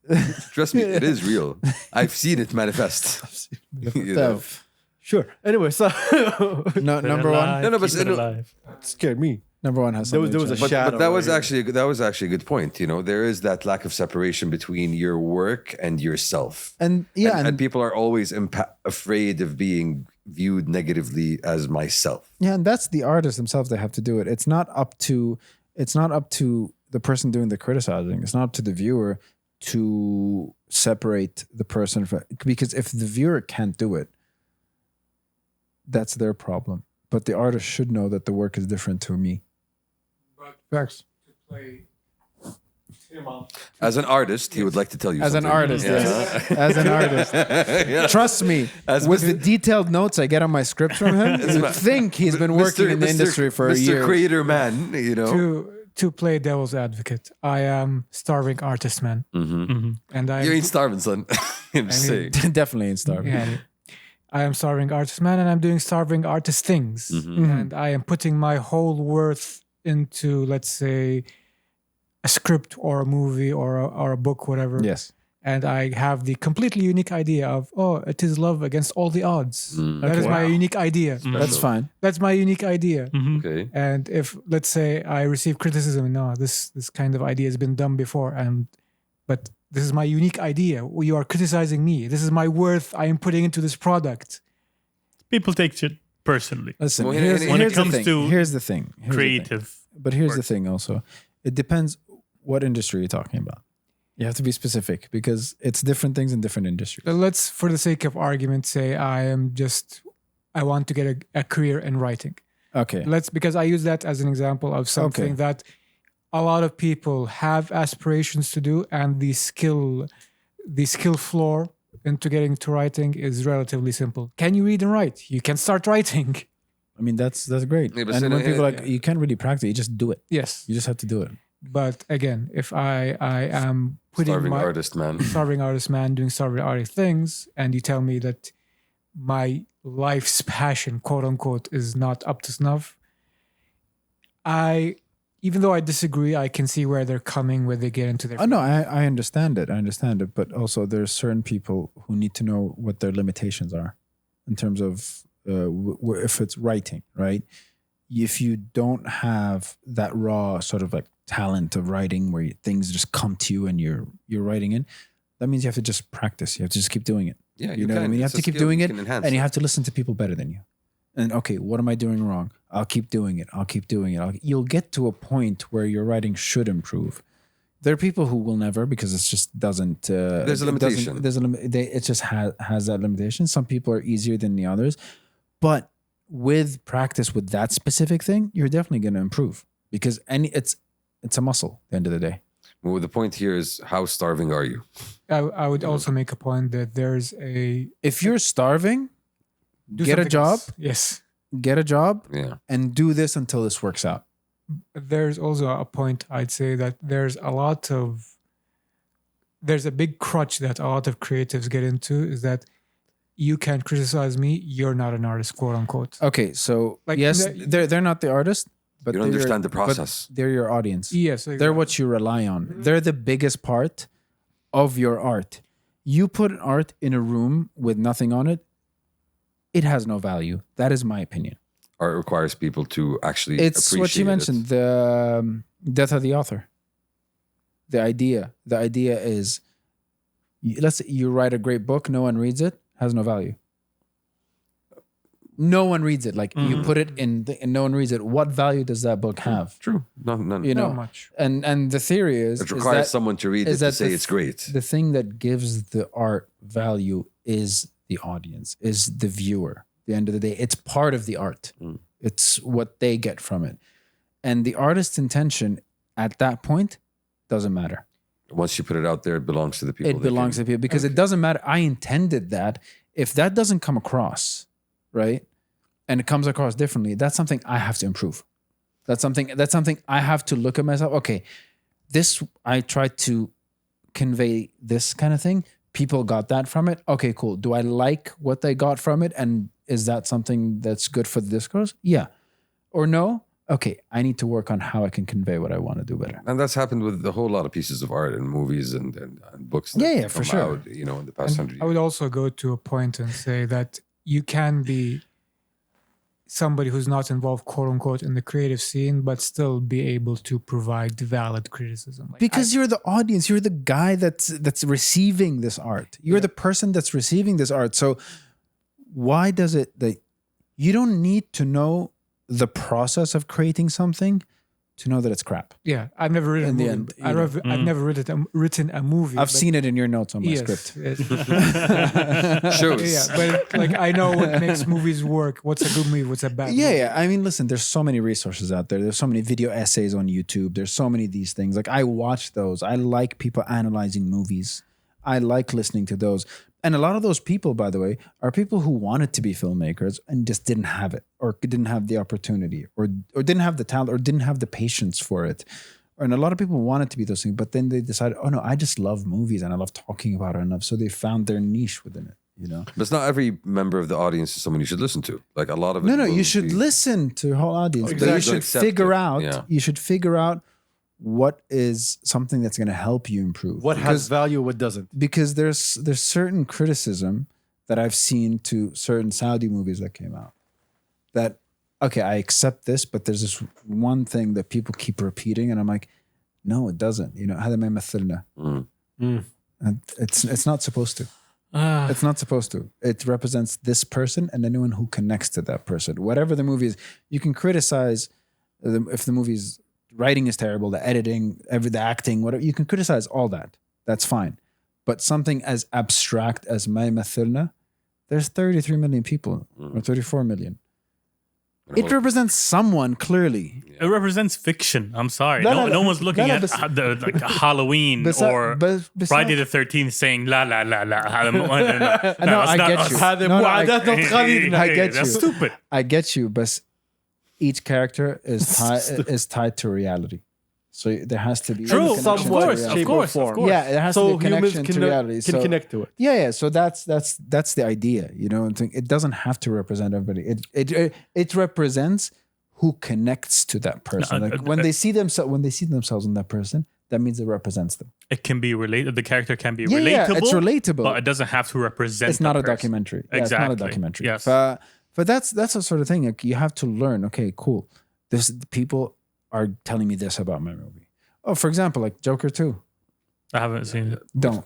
Trust me, it is real. I've seen it manifest. You know? Sure. Anyway, so No, number one. No, but Keep it alive. it scared me. Number one has There was something a to change. shadow. But that was right actually a good point. You know, there is that lack of separation between your work and yourself. And yeah, And people are always afraid of being viewed negatively as myself. yeah, and that's the artists themselves that have to do it. It's not up to the person doing the criticizing. It's not up to the viewer to separate the person from, because if the viewer can't do it, that's their problem. But the artist should know that the work is different to me. Facts. As an artist, he would like to tell you As an something. artist, yes. As an artist. Trust me, As with Mr. the detailed notes I get on my script from him, you would think he's been working in the industry for a year. Mr. Creator Man, you know. To play devil's advocate, I am starving artist man, and I You ain't starving, son. I'm just saying. Definitely in Star. yeah, I am starving artist man, and I'm doing starving artist things, and I am putting my whole worth into, let's say, a script or a movie or a book, whatever. Yes. And I have the completely unique idea of, it is love against all the odds. That is my unique idea. That's fine. That's my unique idea. Okay. And if, let's say, I receive criticism, no, this kind of idea has been done before, but this is my unique idea. You are criticizing me. This is my worth I am putting into this product. People take shit personally. Listen, Well, here's when it the comes thing. to Here's the thing. Here's the thing. Creative. But here's the thing also. It depends what industry you're talking about. You have to be specific because it's different things in different industries. Let's, for the sake of argument, say I want to get a career in writing. Okay. Because I use that as an example of something that a lot of people have aspirations to do, and the skill floor into getting to writing is relatively simple. Can you read and write? You can start writing. I mean, that's great. Yeah, but and so when no, people are yeah. like, you can't really practice, you just do it. Yes. You just have to do it. But again, if I am putting Starving my artist, man. starving artist man doing starving artist things, and you tell me that my life's passion, quote unquote, is not up to snuff, even though I disagree, I can see where they're coming, where they get into their. Oh no, I understand it. I understand it. But also, there's certain people who need to know what their limitations are, in terms of if it's writing, right? If you don't have that raw sort of like talent of writing, where things just come to you and you're writing in, that means you have to just practice. You have to just keep doing it. Yeah, You know what I mean? You have It's to a keep skill doing you it, can enhance and you it. have to listen to people better than you. And okay, what am I doing wrong? I'll keep doing it. I'll keep doing it. You'll get to a point where your writing should improve. There are people who will never, because it just doesn't. There's a it limitation. doesn't- it just has that limitation. Some people are easier than the others, but with practice with that specific thing, you're definitely going to improve, because it's a muscle at the end of the day. Well, the point here is how starving are you? I would also make a point that there's a If you're starving, do get a something job, else. Yes. get a job, Yeah. and do this until this works out. There's also a point I'd say that there's a big crutch that a lot of creatives get into is that you can criticize me, you're not an artist, quote unquote. Okay, so Like, yes, the- they're not the artist, but You don't they're understand the but process. They're your audience. Yes, They're exactly. what you rely on. They're the biggest part of your art. You put art in a room with nothing on it, it has no value. That is my opinion. Art requires people to actually It's what you appreciate mentioned, it. the death of the author. The idea is, let's say you write a great book, no one reads it, has no value. No one reads it. Like you put it and no one reads it. What value does that book have? True. None. You know, Not much. and the theory is It requires that, someone to read is it to that say the- it's great. the thing that gives the art value is the audience, is the viewer. At the end of the day, it's part of the art. It's what they get from it. And the artist's intention at that point doesn't matter. Once you put it out there, it belongs to the people. It belongs to people because it doesn't matter. I intended that. If that doesn't come across, right, and it comes across differently, that's something I have to improve. That's something I have to look at myself. Okay, this I tried to convey this kind of thing. People got that from it. Okay, cool. Do I like what they got from it? And is that something that's good for the discourse? Yeah. Or no? Okay, I need to work on how I can convey what I want to do better. And that's happened with a whole lot of pieces of art and movies and books. That Yeah, for come sure. out, in the past 100 I years. would also go to a point and say that you can be somebody who's not involved, quote unquote, in the creative scene, but still be able to provide valid criticism. Like, Because you're the audience, you're the guy that's receiving this art. You're the person that's receiving this art. So why does it that you don't need to know the process of creating something to know that it's crap? yeah, I've never written In a the movie. end, I've never written a movie. I've seen it in your notes on my yes, script. Shows. yeah, but like I know what makes movies work. What's a good movie? What's a bad? Yeah, movie. yeah. I mean, listen, there's so many resources out there. There's so many video essays on YouTube. There's so many of these things. Like I watch those. I like people analyzing movies. I like listening to those. And a lot of those people, by the way, are people who wanted to be filmmakers and just didn't have it, or didn't have the opportunity, or didn't have the talent, or didn't have the patience for it. And a lot of people wanted to be those things, but then they decided, oh no, I just love movies and I love talking about it enough. So they found their niche within it, you know? But it's not every member of the audience is someone you should listen to. Like a lot of it. No, will you should be- listen to your whole audience. But Exactly. you should Accept figure it. out. Yeah. You should figure out what is something that's going to help you improve. What has value, what doesn't. Because there's certain criticism that I've seen to certain Saudi movies that came out. That okay, I accept this, but there's this one thing that people keep repeating, and I'm like, no, it doesn't. You know, هذا ما يمثلنا. And it's not supposed to. It's not supposed to. It represents this person and anyone who connects to that person. Whatever the movie is, you can criticize if the movie's writing is terrible, the editing, the acting, whatever. You can criticize all that. That's fine. But something as abstract as ما يمثلنا, there's 33 million people or 34 million. It represents someone clearly. It represents fiction. I'm sorry. No, No one's looking at like Halloween or Friday the 13th saying la la la la. No, I get you. No, I get That's you. stupid. I get you, but each character is tied to reality. So there has to be True, a of connection to course, reality. of course, of course. Yeah, there has to be a connection to reality. Can connect to it. Yeah. So that's the idea. You know, it doesn't have to represent everybody. It represents who connects to that person. Like when they see themselves in that person, that means it represents them. It can be related. The character can be Yeah, relatable. it's relatable. But it doesn't have to represent. It's not the a person. documentary. Yeah, Exactly. it's not a documentary. Yes. But that's the sort of thing. Like you have to learn. Okay, cool. People are telling me this about my movie. Oh, for example, like Joker 2. I haven't seen it. Don't.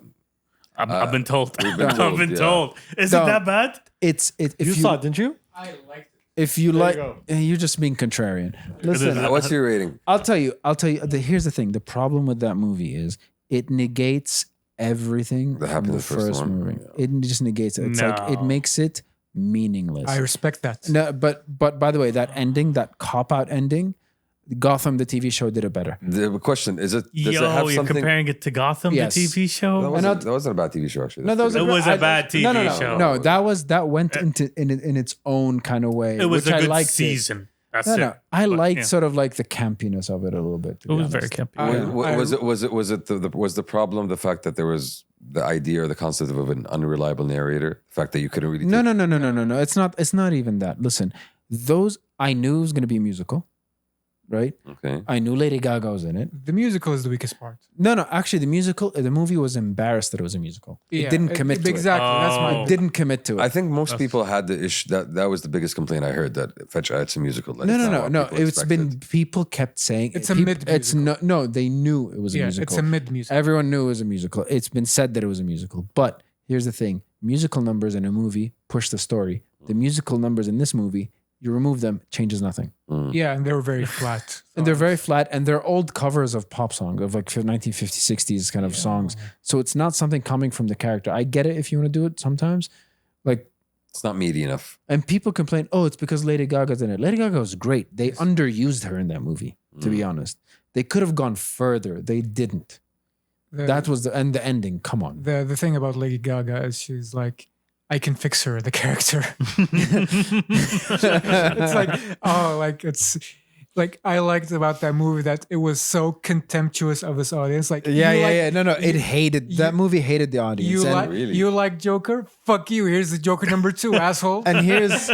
I've been told. we've been I've told, been yeah. told. Is Don't. it that bad? If You saw it, didn't you? I liked it. If you like, go. you're just being contrarian. Listen, What's your rating? I'll tell you. Here's the thing. The problem with that movie is it negates everything That from happened the in the first first one, movie. yeah. It just negates it. It's like it No. makes it meaningless. I respect that. No, but by the way, that ending, that cop out ending, Gotham, the TV show, did it better. The question is: does it Yo, have you're something? comparing it to Gotham, Yes. the TV show? That wasn't a bad TV show, actually. No, that was It was a bad TV show. No, that went into in its own kind of way. It was which a I good liked season. That's No, it. no, I But, liked yeah. sort of like the campiness of it a little bit. It was very campy. Was the problem the fact that there was the idea or the concept of an unreliable narrator? The fact that you couldn't really No. It's not even that. Listen, those I knew it was going to be a musical, right? Okay. I knew Lady Gaga was in it. The musical is the weakest part. No. Actually, the movie was embarrassed that it was a musical. Yeah, It didn't commit to exactly. That's Oh. my. it. Didn't commit to it. I think most people had the issue that was the biggest complaint I heard, that Fetch it's a musical. Like, it's not No. what people It's been expected. people kept saying It's a people, It's mid-musical. no. They knew it was a Yeah, musical. it's a mid musical. Everyone knew it was a musical. It's been said that it was a musical. But here's the thing: musical numbers in a movie push the story. The musical numbers in this movie, you remove them, changes nothing. Yeah, and they were very flat. And they're very flat, and they're old covers of pop song, of like 1950s, 60s kind of songs. So it's not something coming from the character. I get it if you want to do it sometimes. Like, It's not meaty enough. and people complain, oh, it's because Lady Gaga's in it. Lady Gaga was great. They underused her in that movie, to be honest. They could have gone further. They didn't. That was the ending. Come on. The thing about Lady Gaga is she's like, I can fix her, the character. It's like, it's like I liked about that movie that it was so contemptuous of its audience. Like, Yeah. No. It hated that movie. Hated the audience. You And- like Really? you like Joker? Fuck you. Here's the Joker number 2, asshole. and here's,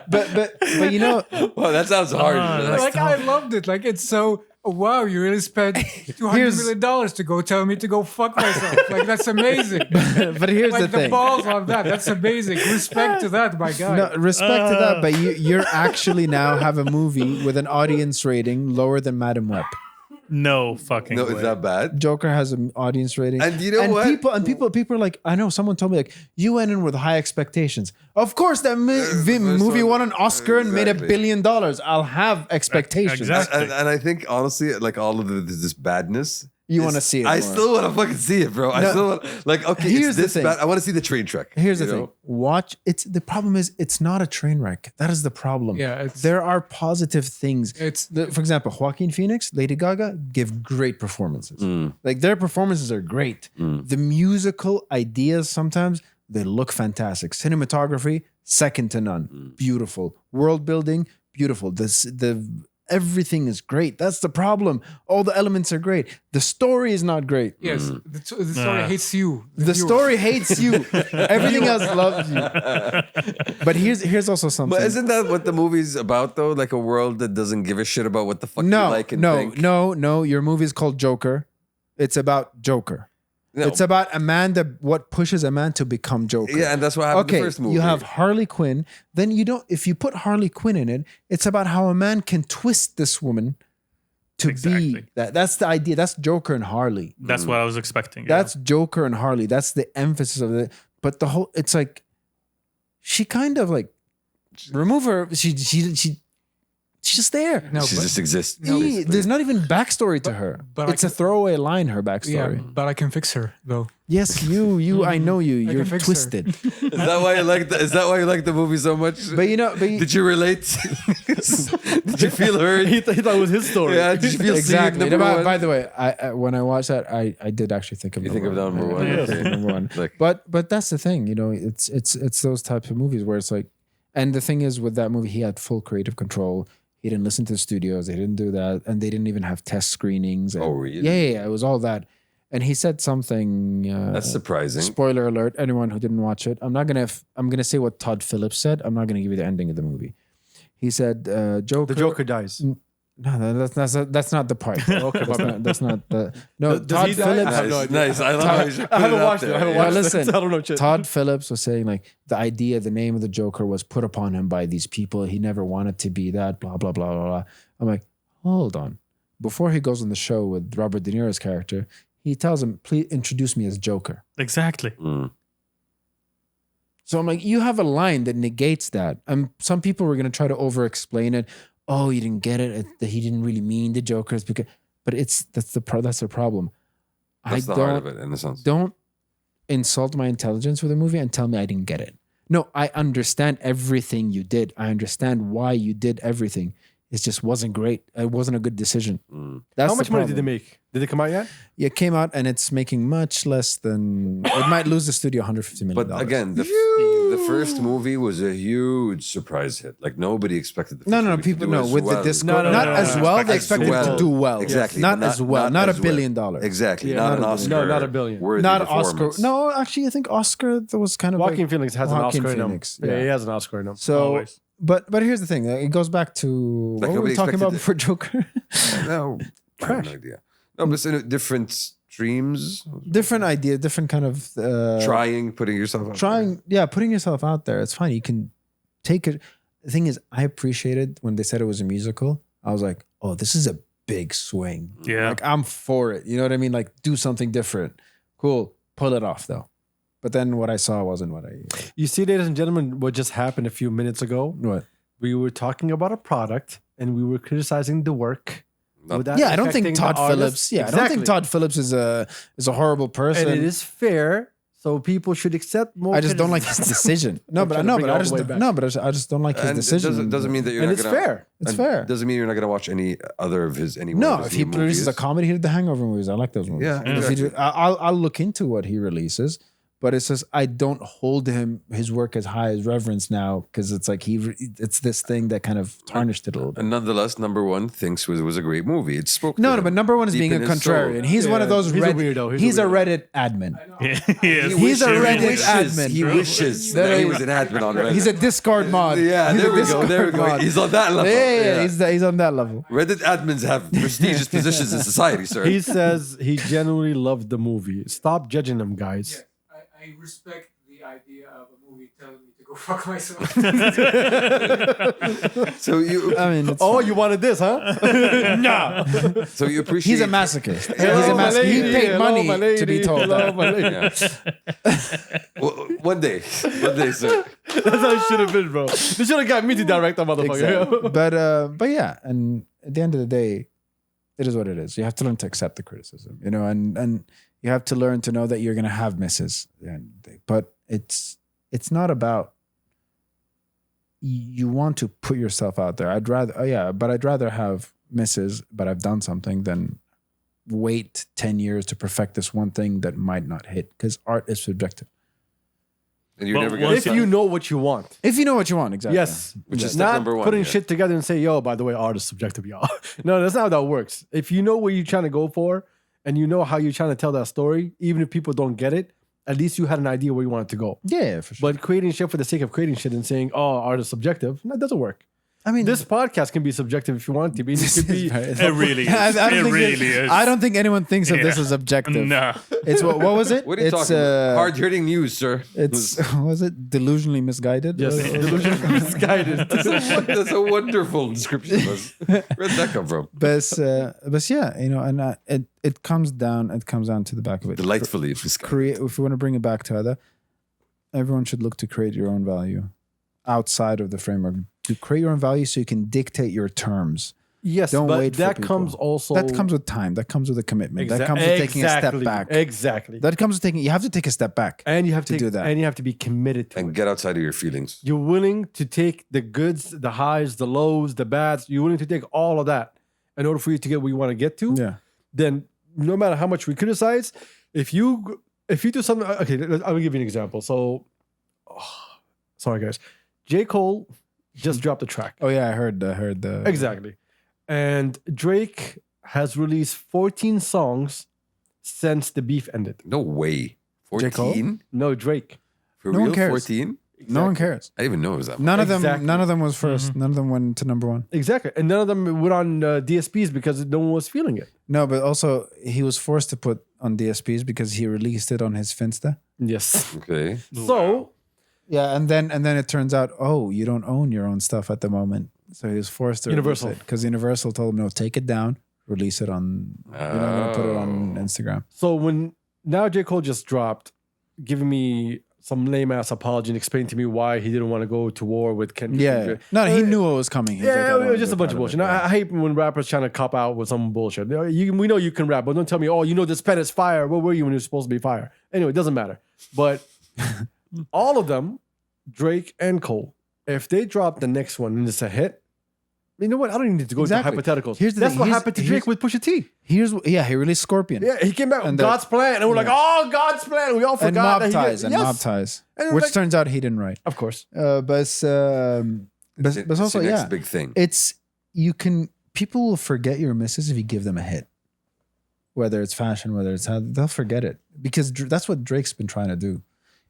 but you know, Well, that sounds hard. Like I loved it. Like it's so wow, you really spent $200 Here's- million to go tell me to go fuck myself. Like that's amazing. but here's Like the the thing. balls on that. That's amazing. Respect to that, my guy. No, respect to that, but you're actually now have a movie with an audience rating lower than Madam Web. No fucking No, way. is that bad? Joker has an audience rating, And you know what? People are like, I know someone told me like you went in with high expectations. Of course, that movie won an Oscar and made $1 Exactly. billion. I'll have expectations. Exactly. And I think honestly, like all of this badness, You wanna see it I more. still want to fucking see it, bro. I No. still want, like, okay, Here's it's the this thing. bad. I want to see the train track. Here's the you thing. know? Watch the problem is it's not a train wreck. That is the problem. Yeah, it's- there are positive things. It's- For example, Joaquin Phoenix, Lady Gaga give great performances. Like their performances are great. The musical ideas sometimes they look fantastic. Cinematography, second to none. Beautiful. World building, beautiful. Everything is great. That's the problem. All the elements are great. The story is not great. Yes, the story hates you. The viewer. story hates you. Everything else loves you. But here's also something. But isn't that what the movie's about, though? Like a world that doesn't give a shit about what the fuck you like and think? No. Your movie is called Joker. It's about Joker. No. It's about a man what pushes a man to become Joker. Yeah, and that's what happened in Okay, the first movie. you have Harley Quinn. Then you don't. If you put Harley Quinn in it, it's about how a man can twist this woman to Exactly. be that. That's the idea. That's Joker and Harley. That's what I was expecting. That's Joker and Harley. That's the emphasis of it. But the whole, it's like, she kind of like remove her. She's just there. No, she but- just exists. There's not even backstory to her. but It's I a throwaway line. Her Yeah, backstory. but I can fix her though. Yes, you. I know you. You're can fix her. twisted. Is that why you like? Is that why you like the movie so much? But you know, Did you relate? Did you feel hurt? He thought it was his story. Yeah. Did you feel exactly. seen? By the way, I when I watched that, I did actually think of You think of number one? Yeah, Okay. number one. Like- But that's the thing, you know. It's those types of movies where it's like, and the thing is with that movie, he had full creative control. He didn't listen to the studios. They didn't do that, and they didn't even have test screenings. And, Oh, really? Yeah. It was all that, and he said something. That's surprising. Spoiler alert! Anyone who didn't watch it, I'm gonna say what Todd Phillips said. I'm not gonna give you the ending of the movie. He said, "Joker." The Joker dies. No, that's not the part. Okay, that's not the. No, Does Todd he die? Phillips. I have no idea. Nice. I love how you should I put haven't it out watched it. there. I haven't Yeah, watched listen, it. I don't know shit. Todd Phillips was saying like the idea, the name of the Joker was put upon him by these people. He never wanted to be that. Blah blah blah blah blah. I'm like, hold on. Before he goes on the show with Robert De Niro's character, he tells him, "Please introduce me as Joker." Exactly. So I'm like, you have a line that negates that. And some people were gonna try to over-explain it. Oh, you didn't get it. That he didn't really mean the Jokers because, but that's the problem. That's the heart of it, in a sense. Don't insult my intelligence with a movie and tell me I didn't get it. No, I understand everything you did. I understand why you did everything. it just wasn't great. It wasn't a good decision. That's How much money did they make? Did it come out yet? Yeah, it came out and it's making much less than. It might lose the studio $150 million. But again, the first movie was a huge surprise hit. Like nobody expected the no, first movie to people do no as with well. the Discord, not as well. They expected it to do well. Exactly. Not but as well. Not as $1 billion. Exactly. Yeah, not an not a Oscar. billion. No, not a billion. Worthy Not Oscar. performance. No, actually, I think Oscar that was kind of Joaquin like, Phoenix has Joaquin an Oscar Phoenix, in him. yeah. He has an Oscar in him. So, Always. but here's the thing. It goes back to Like what were we nobody talking about expected before Joker? No, I have no idea. No, but it's in different streams. Different idea, different kind of Putting yourself out putting yourself out there. It's fine. You can take it. The thing is, I appreciated when they said it was a musical. I was like, oh, this is a big swing. Yeah. Like I'm for it. You know what I mean? Like do something different. Cool. Pull it off though. But then what I saw wasn't what I. You see, ladies and gentlemen, what just happened a few minutes ago? What? We were talking about a product and we were criticizing the work. without Yeah, I don't think affecting Todd the artist. Phillips. Yeah, I don't Exactly. think Todd Phillips is a horrible person. And it is fair, so people should accept more. I just don't like his decision. No, but I know, but I just I just don't like his And decision. it doesn't mean that you're And not it's gonna, fair. It's and fair. Doesn't mean you're not gonna watch any other of his any. one No, of his if he new produces a movies. comedy, he did the Hangover movies. I like those movies. Yeah, If he do- I'll look into what he releases, but it's just I don't hold his work as high as reverence now because it's like it's this thing that kind of tarnished it a little bit. And nonetheless, number one thinks was a great movie. It spoke. No, to but him number one is deep being a in his soul. contrarian. He's one of those he's a Reddit. weirdo. He's a Reddit admin. Yes. He's a Reddit He wishes, admin. he wishes that he was an admin on Reddit. He's a Discord mod. Yeah, He's there a we go. Discord There we go. mod. He's on that level. Yeah. He's on that level. Reddit admins have prestigious positions in society, sir. He says he genuinely loved the movie. Stop judging them, guys. I respect the idea of a movie telling me to go fuck myself. So you, I mean, it's Oh, fine. you wanted this, huh? No. so you appreciate. He's a masochist. He's Hello, a my masochist. He lady. paid Hello, money my lady. to be told Hello, that. my lady. Yeah. Well, one day, sir. That's how it should have been, bro. They should have got me to direct that motherfucker. Exactly. But yeah, and at the end of the day, it is what it is. You have to learn to accept the criticism, you know, and you have to learn to know that you're gonna have misses. But it's not about you want to put yourself out there. I'd rather have misses, but I've done something than wait 10 years to perfect this one thing that might not hit because art is subjective. And you're Well, never gonna. If you know what you want. If you know what you want, exactly. Yes. Which is step not number one, putting yeah. shit together and say, yo, by the way, art is subjective, y'all. No, that's not how that works. If you know what you're trying to go for and you know how you're trying to tell that story, even if people don't get it, at least you had an idea where you wanted to go. Yeah, for sure. But creating shit for the sake of creating shit and saying, oh, art is subjective, that doesn't work. I mean, This podcast can be subjective if you want it to be. It could be. It really is. It really is. I don't think anyone thinks of this Yeah. as objective. No. It's what was it? What are you it's talking about? Hard-hitting news, sir. It's was it delusionally misguided? Yes, delusionally misguided. That's a wonderful description. Where'd that come from? But yeah, you know, and it comes down to the back of it. Delightfully misguided. Create. If we want to bring it back to other, everyone should look to create your own value outside of the framework. To create your own value, so you can dictate your terms. Yes, Don't but wait for that people. comes also. That comes with time. That comes with a commitment. That comes with taking a step back. Exactly. That comes with taking. You have to take a step back. And you have to do that. And you have to be committed to And it. get outside of your feelings. You're willing to take the goods, the highs, the lows, the bads. You're willing to take all of that in order for you to get where you want to get to. Yeah. Then no matter how much we criticize, if you do something, okay, I'm gonna give you an example. So, sorry guys, J. Cole just dropped a track. Oh yeah, I heard the Exactly. And Drake has released 14 songs since the beef ended. No way. J. Cole? 14? No, Drake. For No real? one cares. 14? No one cares. I didn't even know it was that much. None Exactly. of them. None of them was 1st None of them went to number one. Exactly. And none of them went on DSPs because no one was feeling it. No, but also he was forced to put on DSPs because he released it on his Finsta. Yes. Okay. So, Yeah, and then it turns out, oh, you don't own your own stuff at the moment, so he was forced to Universal. because Universal told him no, take it down, release it on. You're not gonna put it on Instagram. so when now J. Cole just dropped, giving me some lame ass apology and explaining to me why he didn't want to go to war with Kendrick. Yeah, no, he knew what was coming. He was like, I Yeah, don't it wanna was just be a bunch of part bullshit. it. I hate when rappers trying to cop out with some bullshit. We know you can rap, but don't tell me, oh, you know this pen is fire. Where were you when it was supposed to be fire? Anyway, it doesn't matter. But all of them, Drake and Cole, if they drop the next one and it's a hit, You know what? I don't even need to go Exactly. into hypotheticals. Here's the That's thing. what Here's- happened to Drake with Pusha T. He released Scorpion. Yeah, he came back with And God's Plan, and we're like, oh, God's Plan. We all And forgot Mob that Ties. Yes. Mob Ties. And it was Which like- turns out he didn't write. Of course. But also, the next yeah. big thing. People will forget your misses if you give them a hit. Whether it's fashion, whether it's how, they'll forget it. Because that's what Drake's been trying to do.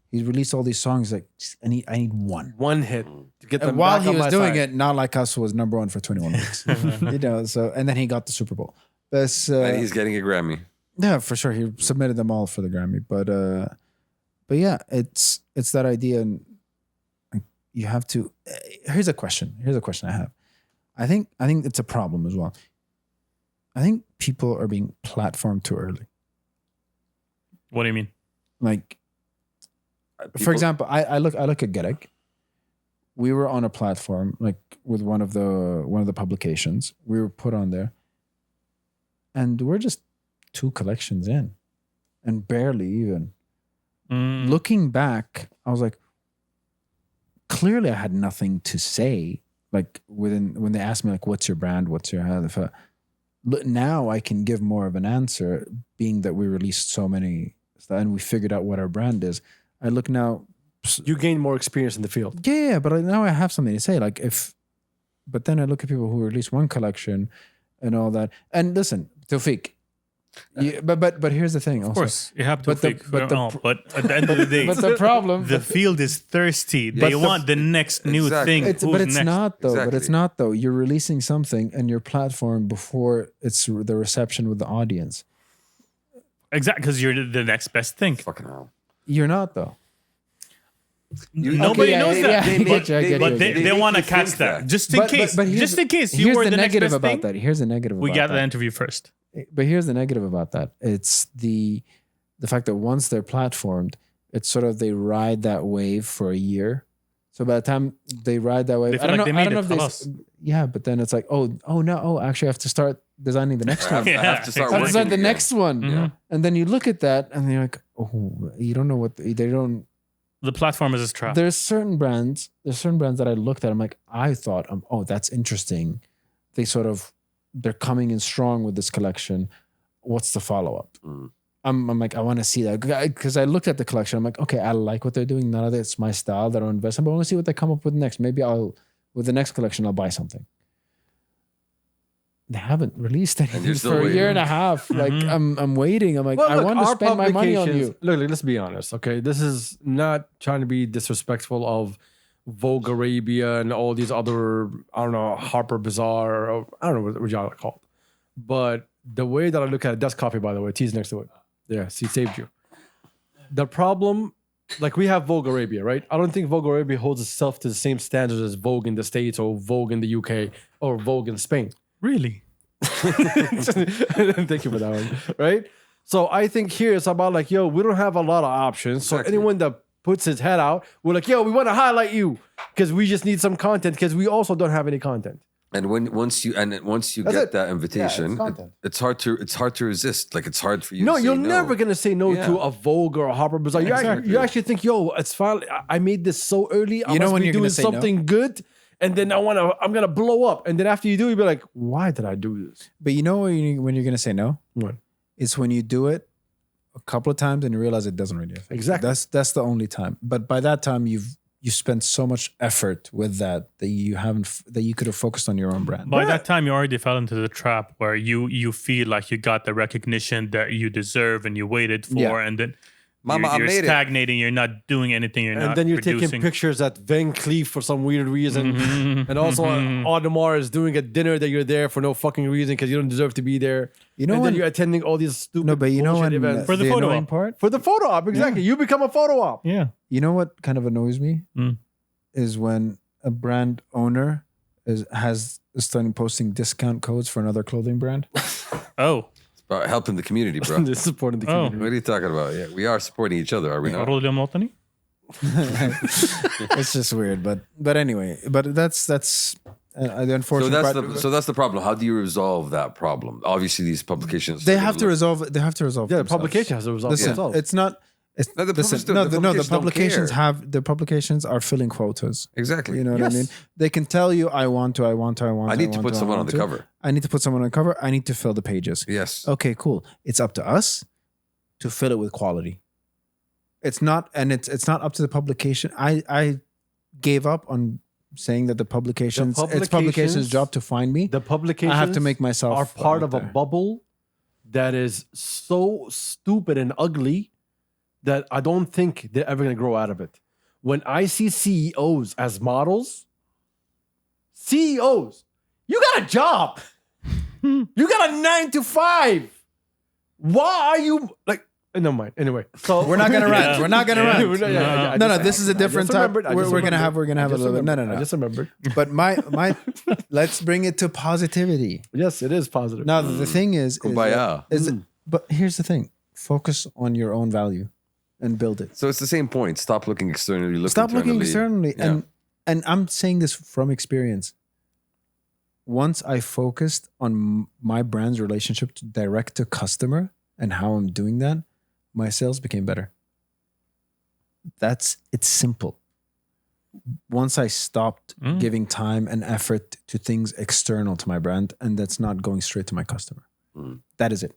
He's released all these songs like, I need one. One hit to get them And while back he on was my doing side. it, Not Like Us was number 1 for 21 weeks. And then he got the Super Bowl. But, And he's getting a Grammy. yeah, for sure. He submitted them all for the Grammy. But yeah, it's that idea. And you have to, here's a question I have. I think it's a problem as well. I think people are being platformed too early. What do you mean? Like, for example, I look at Galag. We were on a platform like with one of the publications. We were put on there, and we're just 2 collections in, and barely even. Looking back, I was like, clearly I had nothing to say. Like when they asked me like, "What's your brand? What's your?" Now I can give more of an answer, being that we released so many and we figured out what our brand is. I look now. You gain more experience in the field. Yeah, but now I have something to say. Like but then I look at people who release one collection and all that. And listen, Tawfiq. But here's the thing. Of course, you have to fake. But at the end of the day, But the problem. the field is thirsty. They want the next new Exactly. thing. But it's next? not though. But it's Exactly. not though. You're releasing something and your platform before it's the reception with the audience. Exactly, because you're the next best thing. Fucking hell. You're not though. Nobody knows that. I get you, I get But you. they make want to you catch think that. that. Just in case. here's Just in case you here's were the the next negative best about thing. that. Here's the negative We about got that. the interview first. But here's the negative about that. It's the fact that once they're platformed, it's sort of they ride that wave for a year. So by the time they ride that wave, They feel like they made it. Halas. Yeah, but then it's like, actually I have to start designing the next one. Yeah, I have to start I have to working start the again. next one. Mhm. And then you look at that and you're like, oh, you don't know what they don't. The platform is a trap. There's certain brands that I looked at. I'm like, I thought, that's interesting. They're coming in strong with this collection. What's the follow up? I'm like, I want to see that because I looked at the collection. I'm like, okay, I like what they're doing. None of it's my style. They don't invest in, but I want to see what they come up with next. Maybe with the next collection, I'll buy something. They haven't released anything you're still for a year waiting. and a half. Like I'm waiting. I'm like, Well, I look, want to our spend my money on you. Look, let's be honest, okay? This is not trying to be disrespectful of Vogue Arabia and all these other, I don't know, Harper Bazaar, or I don't know what y'all are called. But the way that I look at it, that's coffee, by the way. Tea's next to it. Yeah, he saved you. The problem, like we have Vogue Arabia, right? I don't think Vogue Arabia holds itself to the same standards as Vogue in the States or Vogue in the UK or Vogue in Spain. Really? Thank you for that one. Right? So I think here it's about like, yo, we don't have a lot of options. So Exactly. anyone that puts his head out, we're like, yo, we want to highlight you because we just need some content because we also don't have any content. And once you That's get it. that invitation, content. it's hard to resist. Like it's hard for you. No, to say you're no. never gonna say no Yeah. to a Vogue or a Harper Bazaar. You actually think, yo, it's fine. I made this so early. I You know must when be you're gonna doing say no? something good, and then I'm gonna blow up. And then after you do, you'll be like, why did I do this? But you know when you're going to say no? What? It's when you do it a couple of times and you realize it doesn't really affect you. Exactly. That's the only time. But by that time you spent so much effort with that you could have focused on your own brand. By that time, you already fell into the trap where you feel like you got the recognition that you deserve and you waited for, Yeah. and then Mama, I you're made it. stagnating. You're not doing anything. You're And not then you're producing. taking pictures at Van Cleef for some weird reason. Mm-hmm. And also Audemars is doing a dinner that you're there for no fucking reason because you don't deserve to be there. You know and then when- you're attending all these stupid No, but you know bullshit when events. For the photo annoying op. part? For the photo op, exactly. You become a photo op. Yeah. You know what kind of annoys me? Mm. Is when a brand owner is starting posting discount codes for another clothing brand. Oh. It's about helping the community, bro. They're supporting the Oh. community. What are you talking about? Yeah, we are supporting each other, are we not? Arul Motani? It's just weird, but anyway, but that's the So unfortunate that's part. that's the problem. How do you resolve that problem? Obviously, these publications They have to resolve. They have to resolve. Yeah, the themselves. publication has to resolve Listen, themselves. it's not. No, the publications are filling quotas. Exactly. You know what I mean? They can tell you, I need to put someone on the cover. I need to put someone on the cover. I need to fill the pages. Yes. Okay, cool. It's up to us to fill it with quality. It's not up to the publication. I gave up on saying that it's publication's job to find me. The publications I have to make myself are part out of a there. bubble that is so stupid and ugly that I don't think they're ever going to grow out of it. When I see CEOs as models, CEOs, you got a job. You got a 9 to 5. Why are you like? Never mind. Anyway, so We're not gonna rant. We're not gonna rant. No, This is a different type. We're gonna have a little bit. No. I just remembered. But my let's bring it to positivity. Yes, it is positive. Now the thing is, Kumbaya. but here's the thing: focus on your own value and build it. So it's the same point. Stop looking externally. Stop looking externally, and I'm saying this from experience. Once I focused on my brand's relationship to direct to customer and how I'm doing that, my sales became better. It's simple. Once I stopped giving time and effort to things external to my brand, and that's not going straight to my customer. That is it.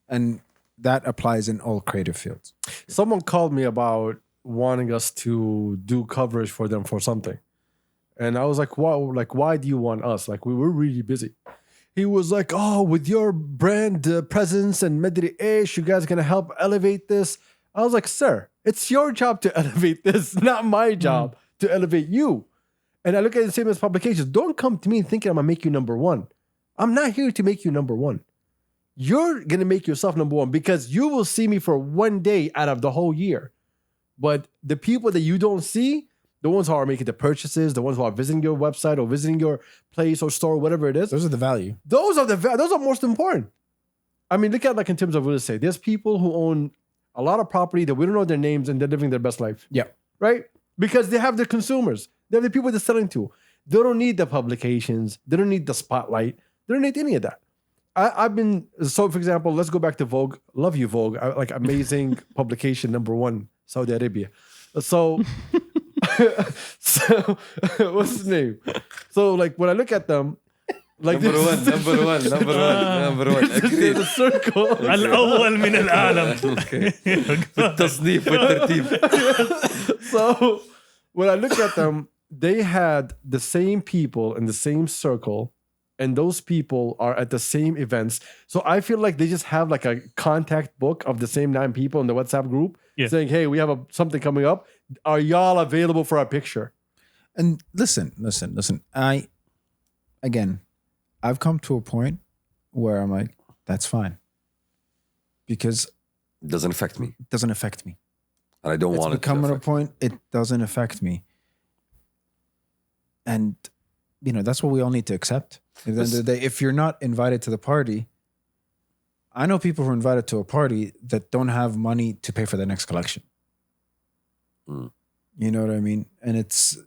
And that applies in all creative fields. Someone called me about wanting us to do coverage for them for something. And I was like, why do you want us? Like, we were really busy. He was like, oh, with your brand presence and Medri Ish, you guys are going to help elevate this. I was like, sir, it's your job to elevate this, not my job to elevate you. And I look at it the same as publications. Don't come to me thinking I'm going to make you number one. I'm not here to make you number one. You're going to make yourself number one because you will see me for one day out of the whole year. But the people that you don't see, the ones who are making the purchases, the ones who are visiting your website or visiting your place or store, whatever it is. Those are the value. Those are most important. I mean, look at like in terms of real estate. There's people who own a lot of property that we don't know their names and they're living their best life. Yeah. Right? Because they have the consumers. They have the people they're selling to. They don't need the publications. They don't need the spotlight. They don't need any of that. So for example, let's go back to Vogue. Love you, Vogue. Like amazing publication, #1, Saudi Arabia. So what's his name? So like when I look at them, like number one. Agreed. The circle. الأول من العالم. التصنيف والترتيب. So when I look at them, they had the same people in the same circle, and those people are at the same events. So I feel like they just have like a contact book of the same 9 people in the WhatsApp group saying, hey, we have something coming up. Are y'all available for a picture? And listen. I've come to a point where I'm like, that's fine. Because it doesn't affect me. And I don't want it to come at a point, it doesn't affect me. And, that's what we all need to accept. At the end of the day, if you're not invited to the party, I know people who are invited to a party that don't have money to pay for their next collection. You know what I mean? And that's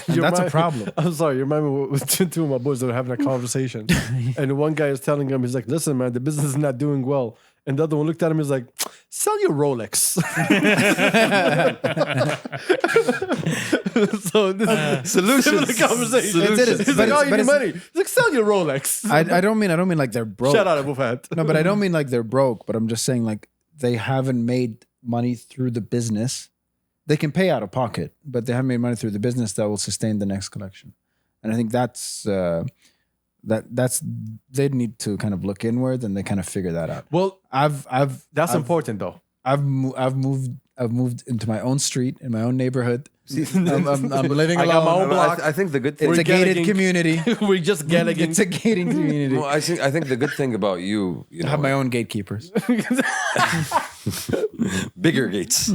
a problem. I'm sorry. You remind me with 2 of my boys that were having a conversation. And one guy is telling him, he's like, listen, man, the business is not doing well. And the other one looked at him, he's like, sell your Rolex. So this is solutions. the conversation. Solutions. He's like, oh, you need money. He's like, sell your Rolex. I don't mean like they're broke. Shout out Abu Fahd. No, but I don't mean like they're broke, but I'm just saying like they haven't made money through the business. They can pay out of pocket, but they haven't made money through the business that will sustain the next collection. And I think that's they need to kind of look inward and they kind of figure that out. Well, that's important though. I've moved into my own street in my own neighborhood. I'm living alone. I got my own block. I think the good thing. It's a gated community. We're just getting It's a gated community. Well, I think the good thing about you, I have my own gatekeepers. bigger gates.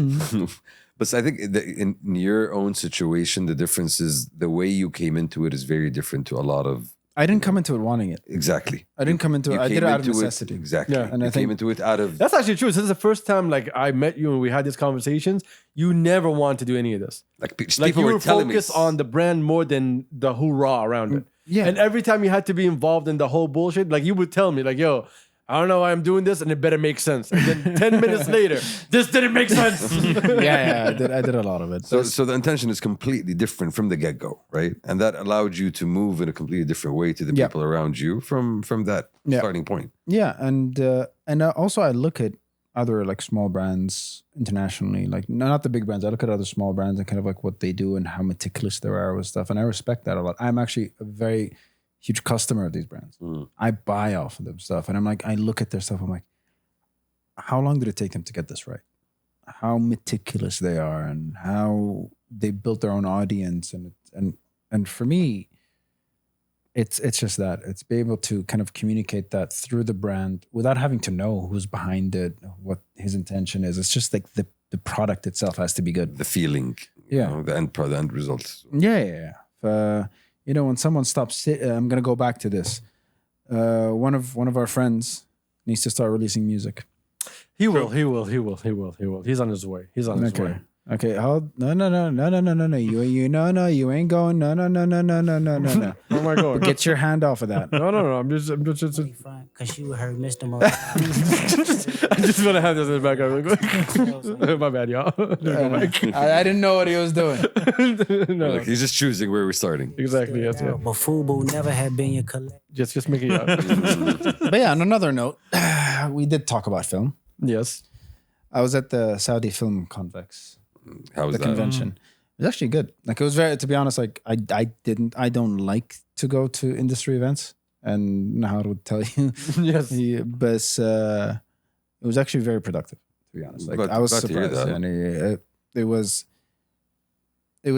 But I think in your own situation, the difference is the way you came into it is very different to a lot of. I didn't come into it wanting it. Exactly. I didn't come into it. I did it out of necessity. Exactly. Yeah. And I came into it out of. That's actually true. This is the first time like I met you and we had these conversations. You never wanted to do any of this. Like you were focused on the brand more than the hoorah around it. Yeah. And every time you had to be involved in the whole bullshit, like you would tell me, like, yo, I don't know why I'm doing this, and it better make sense. And then 10 minutes later, this didn't make sense. I did a lot of it. So the intention is completely different from the get-go, right? And that allowed you to move in a completely different way to the people around you from that starting point. Yeah, and also I look at other like small brands internationally, like not the big brands. I look at other small brands and kind of like what they do and how meticulous they are with stuff, and I respect that a lot. I'm actually a very huge customer of these brands. I buy off of them stuff, and I'm like, I look at their stuff. I'm like, how long did it take them to get this right? How meticulous they are, and how they built their own audience, and for me, it's just that it's be able to kind of communicate that through the brand without having to know who's behind it, what his intention is. It's just like the product itself has to be good. The feeling, you know, the end result. Yeah. You know, when someone stops, I'm gonna go back to this. One of our friends needs to start releasing music. He will. He's on his way. Okay. No. You ain't going. No. Oh my God. Get your hand off of that. No. I'm just Cause you heard Mr. Mo. I'm just gonna have this in the background. My bad, y'all. I didn't know what he was doing. No. Like, he's just choosing where we're starting. Exactly. Yes. Yeah. But Fubu never had been your collect. Just make it up. But yeah, on another note, we did talk about film. Yes. I was at the Saudi Film Convex. How was the that? convention. It was actually good. Like it was very, to be honest, like I don't like to go to industry events, and Nahar would tell you. Yes. But it was actually very productive, to be honest. Like I was surprised. And it was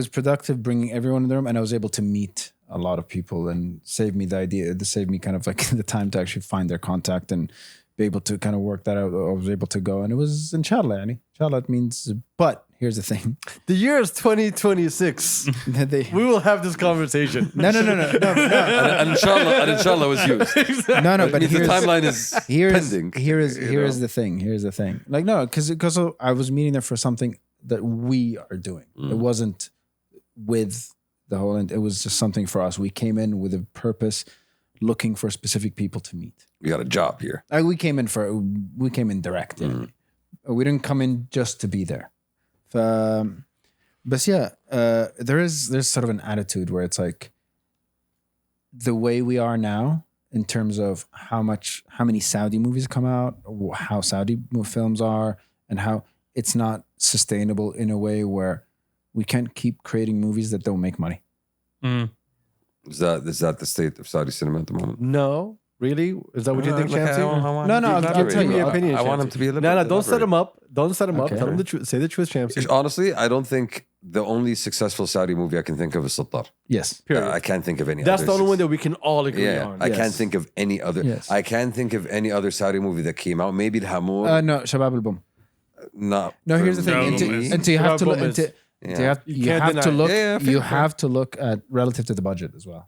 productive bringing everyone in the room, and I was able to meet a lot of people and saved me kind of like the time to actually find their contact and be able to kind of work that out. I was able to go, and it was inshallah, yani. Inshallah means, but here's the thing. The year is 2026. We will have this conversation. No. And inshallah was used. Exactly. No, but the timeline is pending. Here is the thing. Like, no, because I was meeting there for something that we are doing. It wasn't with the whole, it was just something for us. We came in with a purpose, looking for specific people to meet. We got a job here. We came in direct. We didn't come in just to be there. But yeah, there's sort of an attitude where it's like the way we are now in terms of how many Saudi movies come out, how Saudi films are, and how it's not sustainable in a way where we can't keep creating movies that don't make money. Is that the state of Saudi cinema at the moment? No. Really? Is that what you think, Shamsi? No, I'll tell you. Opinion, I want him to be a little bit. No, don't set him up. Don't set him up. Okay. Tell him the truth. Say the truth, Shamsi. Honestly, I don't think the only successful Saudi movie I can think of is Sultan. Yes. Period. I can't think of any That's other. the only one that we can all agree on. I can't think of any other. Yes. I can't think of any other Saudi movie that came out. Maybe Al-Hamour. No, Shabab al-Bum. No, Here's the thing. Until you have to look. You have to look at relative to the budget as well.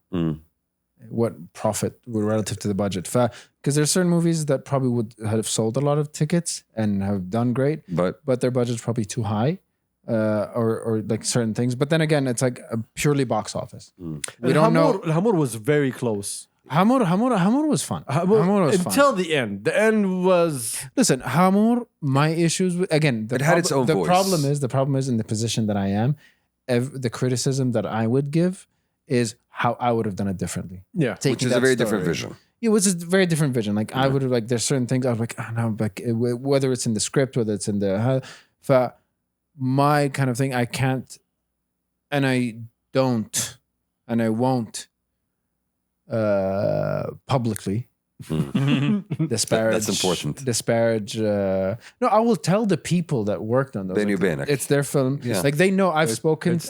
What profit relative to the budget? Because there's certain movies that probably would have sold a lot of tickets and have done great, but their budget's probably too high, or like certain things. But then again, it's like a purely box office. We don't know. Hamour was very close. Hamour was fun. Hamour was until fun. the end. The end was. Listen, Hamour. My issues with, again. It had its own voice. The problem is in the position that I am. The criticism that I would give is how I would have done it differently. Yeah, which is a very different vision. It was a very different vision. Like I would have like there's certain things I was like, oh, no, like whether it's in the script, whether it's in the my kind of thing, I can't, and I don't, and I won't publicly disparage. That's important. Disparage. No, I will tell the people that worked on those. It's their film. Yeah. Like they know I've spoken. It's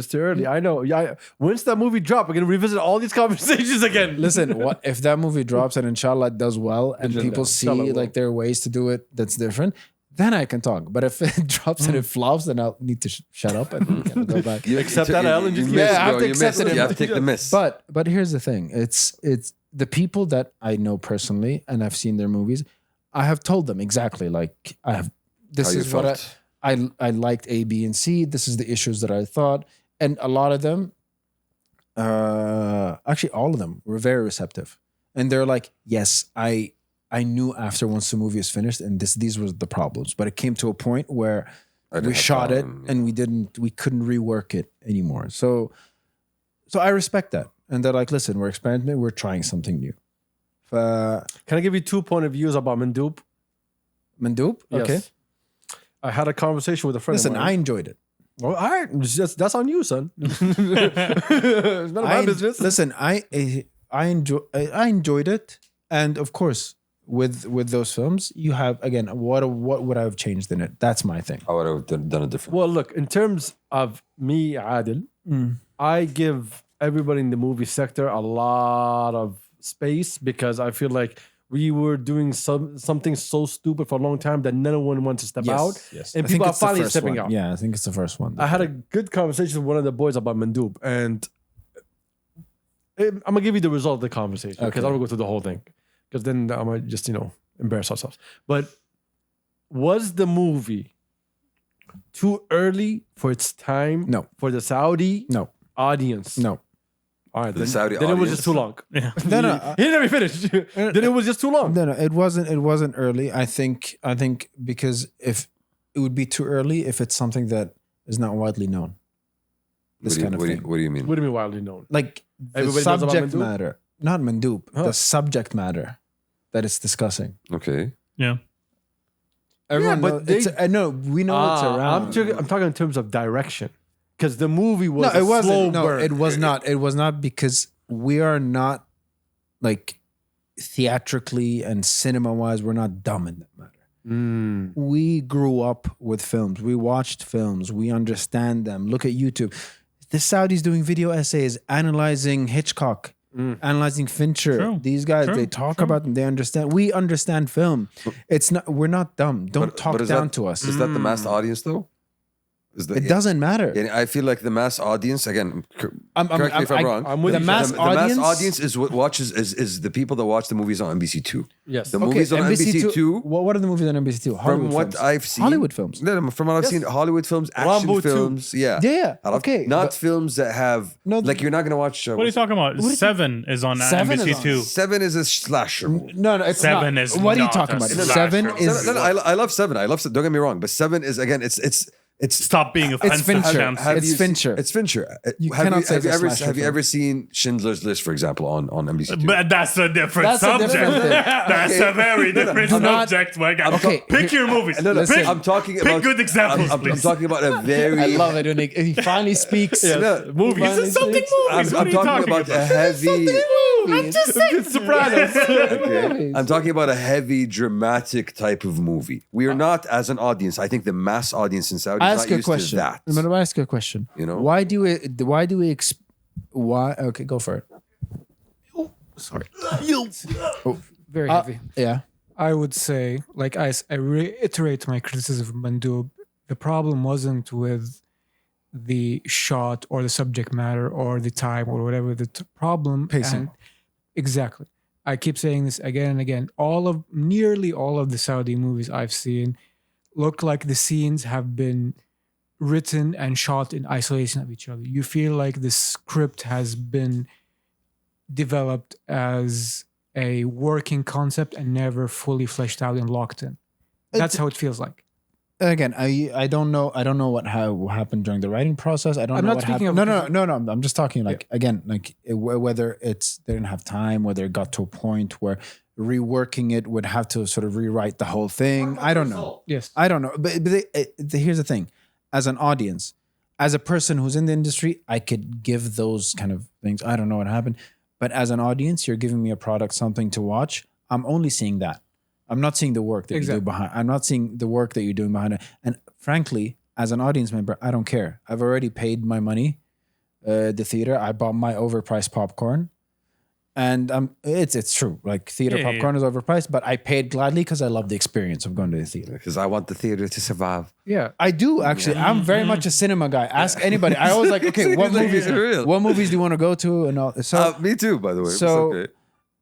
too early. I know. Yeah. Once that movie drops, we're gonna revisit all these conversations again. Listen, what if that movie drops and inshallah it does well and people see like there are ways to do it that's different? Then I can talk. But if it drops and it flops, then I'll need to shut up and we can go back. You accept that, Alan? I have to accept it. You have to take the miss. But here's the thing. It's the people that I know personally and I've seen their movies. I have told them exactly like I have. This is what I liked A, B, and C. This is the issues that I thought, and a lot of them, actually all of them, were very receptive, and they're like, yes, I I knew after once the movie is finished, and these were the problems. But it came to a point where we shot it and we couldn't rework it anymore. So I respect that. And they're like, listen, we're experimenting, we're trying something new. Can I give you 2 point of views about Mandoop? Mandoop? Yes. Okay. I had a conversation with a friend Listen, of mine. I enjoyed it. Well, all right. That's on you, son. It's none of my business. Listen, I enjoyed it. And of course, with those films, you have, again, what would I have changed in it? That's my thing. I would have done it different. Well, look, in terms of me, Adil, I give everybody in the movie sector a lot of space because I feel like we were doing something so stupid for a long time that no one wants to step out. Yes. And I think people are it's the finally first stepping one. out. Yeah, I think it's the first one. I had a good conversation with one of the boys about Mandoop, and I'm going to give you the result of the conversation because I don't go through the whole thing because then I might just, embarrass ourselves. But was the movie too early for its time? No. For the Saudi No. audience? No. All right, The then, Saudi then it was audience. just too long. Yeah. No. He didn't let me finish. Then it was just too long. No, it wasn't early. I think because if it would be too early if it's something that is not widely known. This kind of thing. What do you mean? What do you mean widely known? Like the Everybody knows about subject Mandoop? matter, not Mandoop, Huh. the subject matter that it's discussing. Okay. Yeah. Everyone but knows, I know we know it's around. I'm talking in terms of direction because the movie was No, it a wasn't. slow No, burn. it was not. It was not because we are not like theatrically and cinema wise, we're not dumb in that matter. We grew up with films. We watched films. We understand them. Look at YouTube. The Saudis doing video essays, analyzing Hitchcock, analyzing Fincher. True. These guys, True. they talk about them. They understand. We understand film. It's not. We're not dumb. Don't talk is down that- to us. Is that the mass audience though? It doesn't matter. Yeah, I feel like the mass audience again. I'm- Correct me if I'm wrong. I'm with The you. mass the mass audience- audience is what watches is the people that watch the movies on NBC2. Yes. The movies on NBC2. What are the movies on NBC2? From what I've seen, Hollywood films. No, from what I've seen, Hollywood films, action Rambo 2. films. Yeah, Yeah, I love- okay, Not but- films that have No, like you're not gonna watch. What are you talking about? Seven is on Seven is NBC2. Seven is a slasher. movie. No, it's Seven not. is What are you not talking a about? slasher. Seven No, is. No, I love Seven. I love. Don't get me wrong, but Seven is again. It's Stop being offensive. Fincher. Shams. It's you Fincher. It's Fincher. You cannot say it's a slasher have you film. ever seen Schindler's List, for example, on NBC2? But that's a different That's a subject. different thing. That's a very different do not- subject, my guy. Okay, Pick your movies. No, Listen, pick, I'm talking pick about good examples, I'm please. talking about a very. I love it when he finally speaks. No, Movies. Finally This is something speaks. movies. What I'm are you talking about a heavy. I'm just saying. Sopranos. Okay. I'm talking about a heavy, dramatic type of movie. We are not, as an audience, I think the mass audience in Saudi I is ask not you a used question. to that. I'm going to ask you a question. You know? Why do we okay, go for it. Sorry. Very heavy. Yeah. I would say, like I reiterate my criticism of Mandub. The problem wasn't with the shot or the subject matter or the time or whatever. The problem Pacing. Exactly. I keep saying this again and again. Nearly all of the Saudi movies I've seen look like the scenes have been written and shot in isolation of each other. You feel like the script has been developed as a working concept and never fully fleshed out and locked in. That's how it feels like. Again, I don't know what happened during the writing process. I don't I'm know not what speaking happened. of- No. I'm just talking like again, like whether it's they didn't have time, whether it got to a point where reworking it would have to sort of rewrite the whole thing. I don't know. Yes. I don't know. But here's the thing: as an audience, as a person who's in the industry, I could give those kind of things. I don't know what happened, but as an audience, you're giving me a product, something to watch. I'm only seeing that. I'm not seeing the work that you do behind. I'm not seeing the work that you're doing behind it. And frankly, as an audience member, I don't care. I've already paid my money. The theater. I bought my overpriced popcorn, and it's true. Like theater popcorn is overpriced, but I paid gladly because I love the experience of going to the theater. Because I want the theater to survive. Yeah. I do actually. I'm very much a cinema guy. Ask anybody. I always like, okay, what movies? real. What movies do you want to go to? And all. So Me too, by the way. So- It's okay.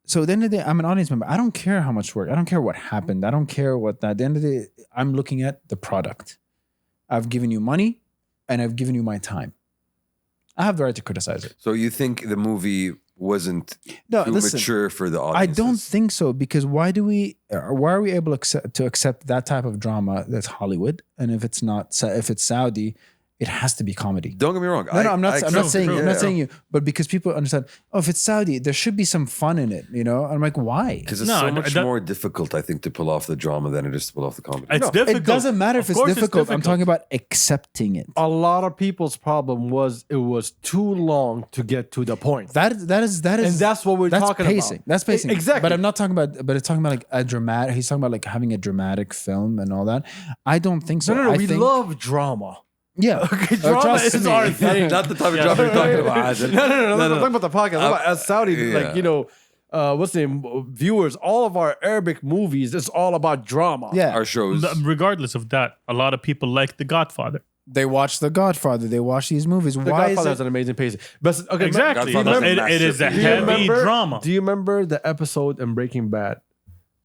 So at the end of the day, I'm an audience member. I don't care how much work. I don't care what happened. I don't care what that. At the end of the day, I'm looking at the product. I've given you money and I've given you my time. I have the right to criticize it. So you think the movie wasn't No, too listen, mature for the I audience. don't think so, because why are we able to accept that type of drama that's Hollywood, and if it's not, if it's Saudi, it has to be comedy. Don't get me wrong. No, I'm not saying yeah. I'm not saying you, but because people understand, oh, if it's Saudi, there should be some fun in it, you know? I'm like, why? Because it's No, so much that- more difficult, I think, to pull off the drama than it is to pull off the comedy. It's difficult. It doesn't matter if Of it's course difficult. I'm talking about accepting it. A lot of people's problem was it was too long to get to the point. That is, And that's what we're talking pacing. about. That's pacing. Exactly. But I'm not talking about. But it's talking about like a dramatic. He's talking about like having a dramatic film and all that. I don't think so. No, I we think, love drama. Yeah. Okay, drama trust is me. our thing. Not the type of drama you're talking about, Adil. No. I'm talking about the podcast. I'm about, as Saudi, yeah. like, you know, what's the name? Viewers, all of our Arabic movies, it's all about drama. Yeah. Our shows. Regardless of that, a lot of people like The Godfather. They watch The Godfather. They watch these movies. The Why Godfather is has it? an amazing pacing. But okay, Exactly. Godfather's It is a masterpiece. heavy drama. Do you remember the episode in Breaking Bad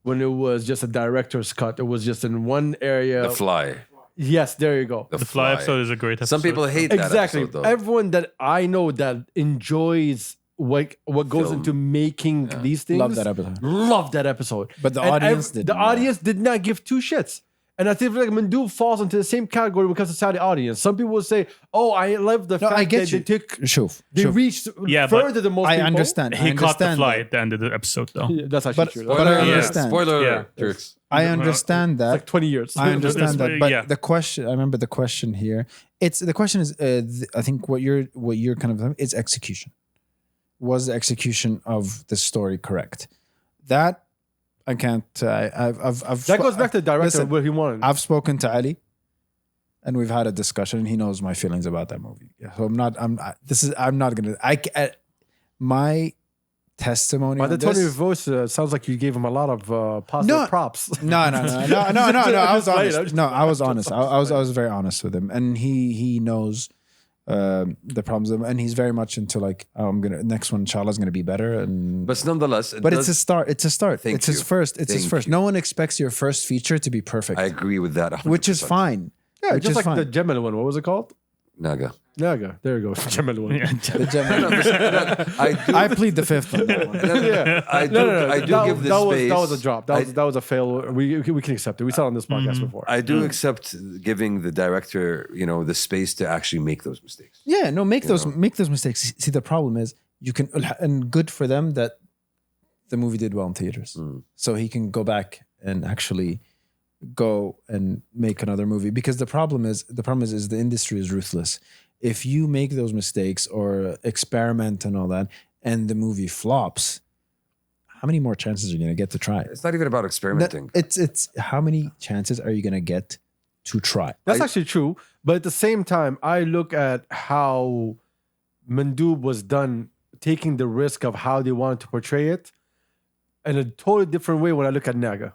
when it was just a director's cut? It was just in one area. The Fly. Yes, there you go. The Fly episode is a great episode. Some people hate that Exactly. episode, though. Everyone that I know that enjoys what goes Film. into making these things Love that episode. love that episode. But the And audience didn't. The audience did not give two shits. And I think like Mandu falls into the same category because of Saudi audience. Some people will say, "Oh, I love the No, fact I get that you. they took, Shuf. they Shuf. reached Yeah, but further than most I people." understand. He caught the understand fly that. at the end of the episode, though. Yeah, that's actually But- true. but I That's- understand. Spoiler Yeah. alert, Terks. I understand that. It's like 20 years. I understand that, but Yeah. the question. I remember the question here. The question is. I think what you're kind of is execution. Was the execution of the story correct? That I can't. I've That goes back to the director Listen, what he wanted. I've spoken to Ali, and we've had a discussion, and he knows my feelings about that movie. Yeah, so I'm not gonna. My testimony. By on the tone of your this, voice, sounds like you gave him a lot of positive props. No. I was Just playing, honest. No, I was honest. I was very honest with him, and he knows the problems, and he's very much into like, oh, I'm gonna next one, inshallah, is gonna be better, and But nonetheless, it's a start. It's a start. Thank It's his you. first. It's his Thank first. you. No one expects your first feature to be perfect, I agree with that. 100%. which is fine. Yeah, Which just is like fine. the Gemini one. What was it called? Naga. Naga. There you go. Gemini one. The Gemini. I do. I plead the fifth on that one. Yeah. I do. No. I do that, give this that space. was a drop. That was a fail. We can accept it. We said it on this podcast before. I do accept giving the director, the space to actually make those mistakes. Yeah, no, make those mistakes. See, the problem is you can, and good for them that the movie did well in theaters, so he can go back and actually go and make another movie. Because the problem is the industry is ruthless. If you make those mistakes or experiment and all that, and the movie flops, how many more chances are you going to get to try it? It's not even about experimenting. It's how many chances are you going to get to try? That's actually true. But at the same time, I look at how Mandoob was done, taking the risk of how they wanted to portray it in a totally different way when I look at Naga.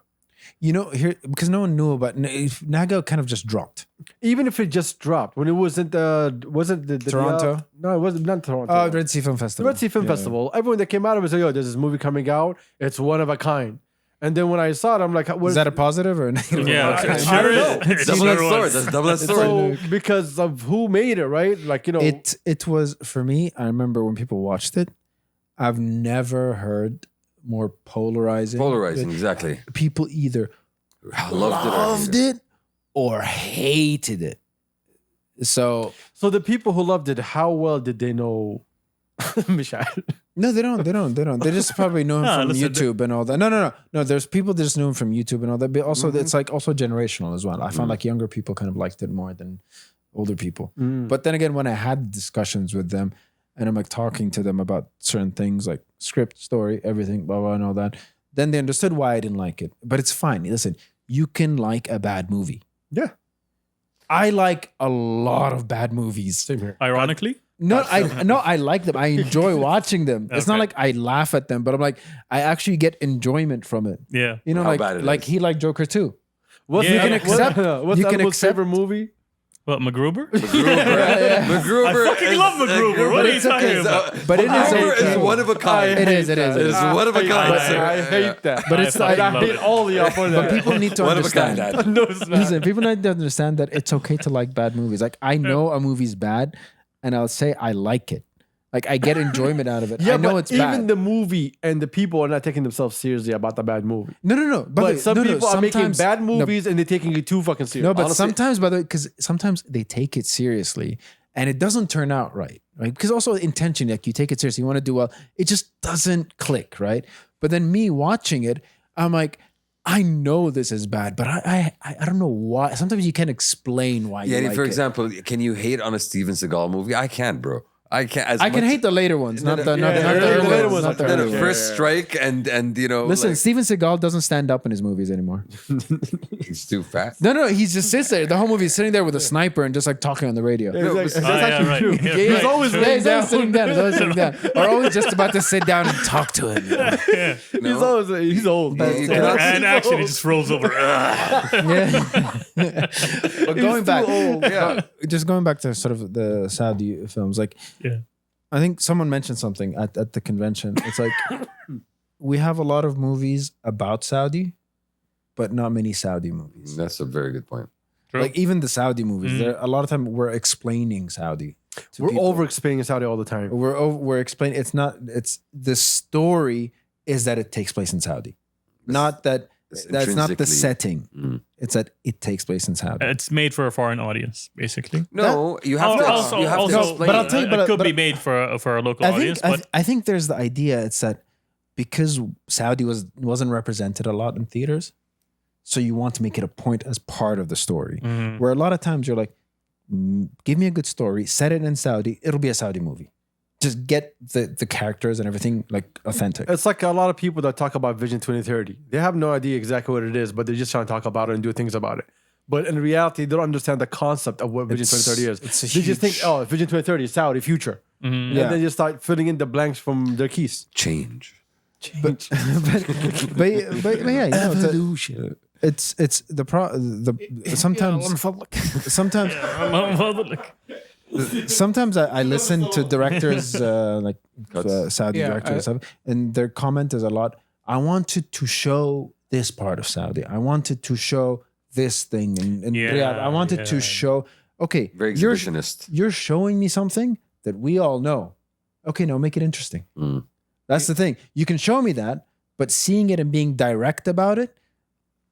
Here, because no one knew about Naga, kind of just dropped. Even if it just dropped, when it wasn't the Toronto? no, it wasn't not Toronto. Oh, Red Sea Film Festival. Red Sea Film Festival. Everyone that came out of it said, "Yo, there's this movie coming out. It's one of a kind." And then when I saw it, I'm like, Is that a positive or a negative? Yeah, I it don't sure know. is. It Double-edged sure sword. was. That's double-edged sword. So because of who made it, right? Like It was for me. I remember when people watched it. I've never heard more polarizing. Polarizing, exactly. People either loved it or hated it. So the people who loved it, how well did they know Michal? no, they don't. They just probably know him No, from listen, YouTube and all that. No. There's people that just knew him from YouTube and all that. But also, it's like also generational as well. I found like younger people kind of liked it more than older people. But then again, when I had discussions with them, and I'm like talking to them about certain things like script, story, everything, blah blah, and all that, then they understood why I didn't like it. But it's fine. Listen, you can like a bad movie. Yeah. I like a lot of bad movies. Same here. Ironically, I like them. I enjoy watching them. It's not Okay. like I laugh at them, but I'm like, I actually get enjoyment from it. yeah. How bad it like is. he liked Joker too. What's Yeah. you You can can accept? What's you that can most accept- favorite movie? What, MacGruber? MacGruber. I fucking love MacGruber. What are you it's okay. talking about? But it is MacGruber okay. is one of a kind. It is. It's one of a kind. I hate that. But it's I like, fucking I love hate it. all the y'all for that. but people need to One of a understand. kind, Dad. No, it's not. Listen, people need to understand that it's okay to like bad movies. Like I know a movie's bad, and I'll say I like it. Like I get enjoyment out of it. Yeah, I know but it's even bad. the movie and the people are not taking themselves seriously about the bad movie. No. But some people are making sometimes- bad no, movies and they're taking it too fucking serious. No, but Honestly, sometimes, by the way, because sometimes they take it seriously and it doesn't turn out right? Because also intention, like you take it seriously, you want to do well, it just doesn't click, right? But then me watching it, I'm like, I know this is bad, but I don't know why. Sometimes you can't explain why. Yeah, you like for it. example, can you hate on a Steven Seagal movie? I can't, bro. I can't. I can hate the later ones, not the the later ones. not the No, early ones. First Strike and you know. Listen, like, Steven Seagal doesn't stand up in his movies anymore. he's too fast. No, he just sits there. The whole movie is sitting there with a sniper and just like talking on the radio. that's actually right. true. Yeah, He's right. always True. Yeah, laying he's down. always sitting down. He's always sitting down. Or always just about to sit down and talk to him. He's always he's old. You cannot- And action, he just rolls over. Yeah. But going back, yeah. just going back to sort of the Saudi films, like Yeah. I think someone mentioned something at the convention. It's like we have a lot of movies about Saudi, but not many Saudi movies. That's a very good point. True. Like even the Saudi movies, there a lot of time we're explaining Saudi. to We're people. over explaining Saudi all the time. We're explaining. It's not. It's the story is that it takes place in Saudi, not that. It's That's not the intrinsically- setting. It's that it takes place in Saudi. It's made for a foreign audience, basically. No, you have to. Also, you have to also, explain. but I'll tell you- it but- could but- be made for a local audience, but I think there's the idea. It's that because Saudi wasn't represented a lot in theaters, so you want to make it a point as part of the story. Where a lot of times you're like, give me a good story, set it in Saudi, it'll be a Saudi movie. Just get the characters and everything like authentic. It's like a lot of people that talk about Vision 2030. They have no idea exactly what it is, but they're just trying to talk about it and do things about it. But in reality, they don't understand the concept of what Vision 2030 is. it's a They just think, huge- oh, Vision 2030 is Saudi future. And Yeah. then you start filling in the blanks from their keys. Change. but yeah, you know, it's sometimes sometimes I listen to directors like Saudi Yeah, directors and stuff, and their comment is a lot. I wanted to show this part of Saudi. I wanted to show this thing in Yeah, Riyadh. I wanted to yeah. show. Okay, Very you're exhibitionist. you're showing me something that we all know. Okay, no, make it interesting. Mm. That's the thing. You can show me that, but seeing it and being direct about it,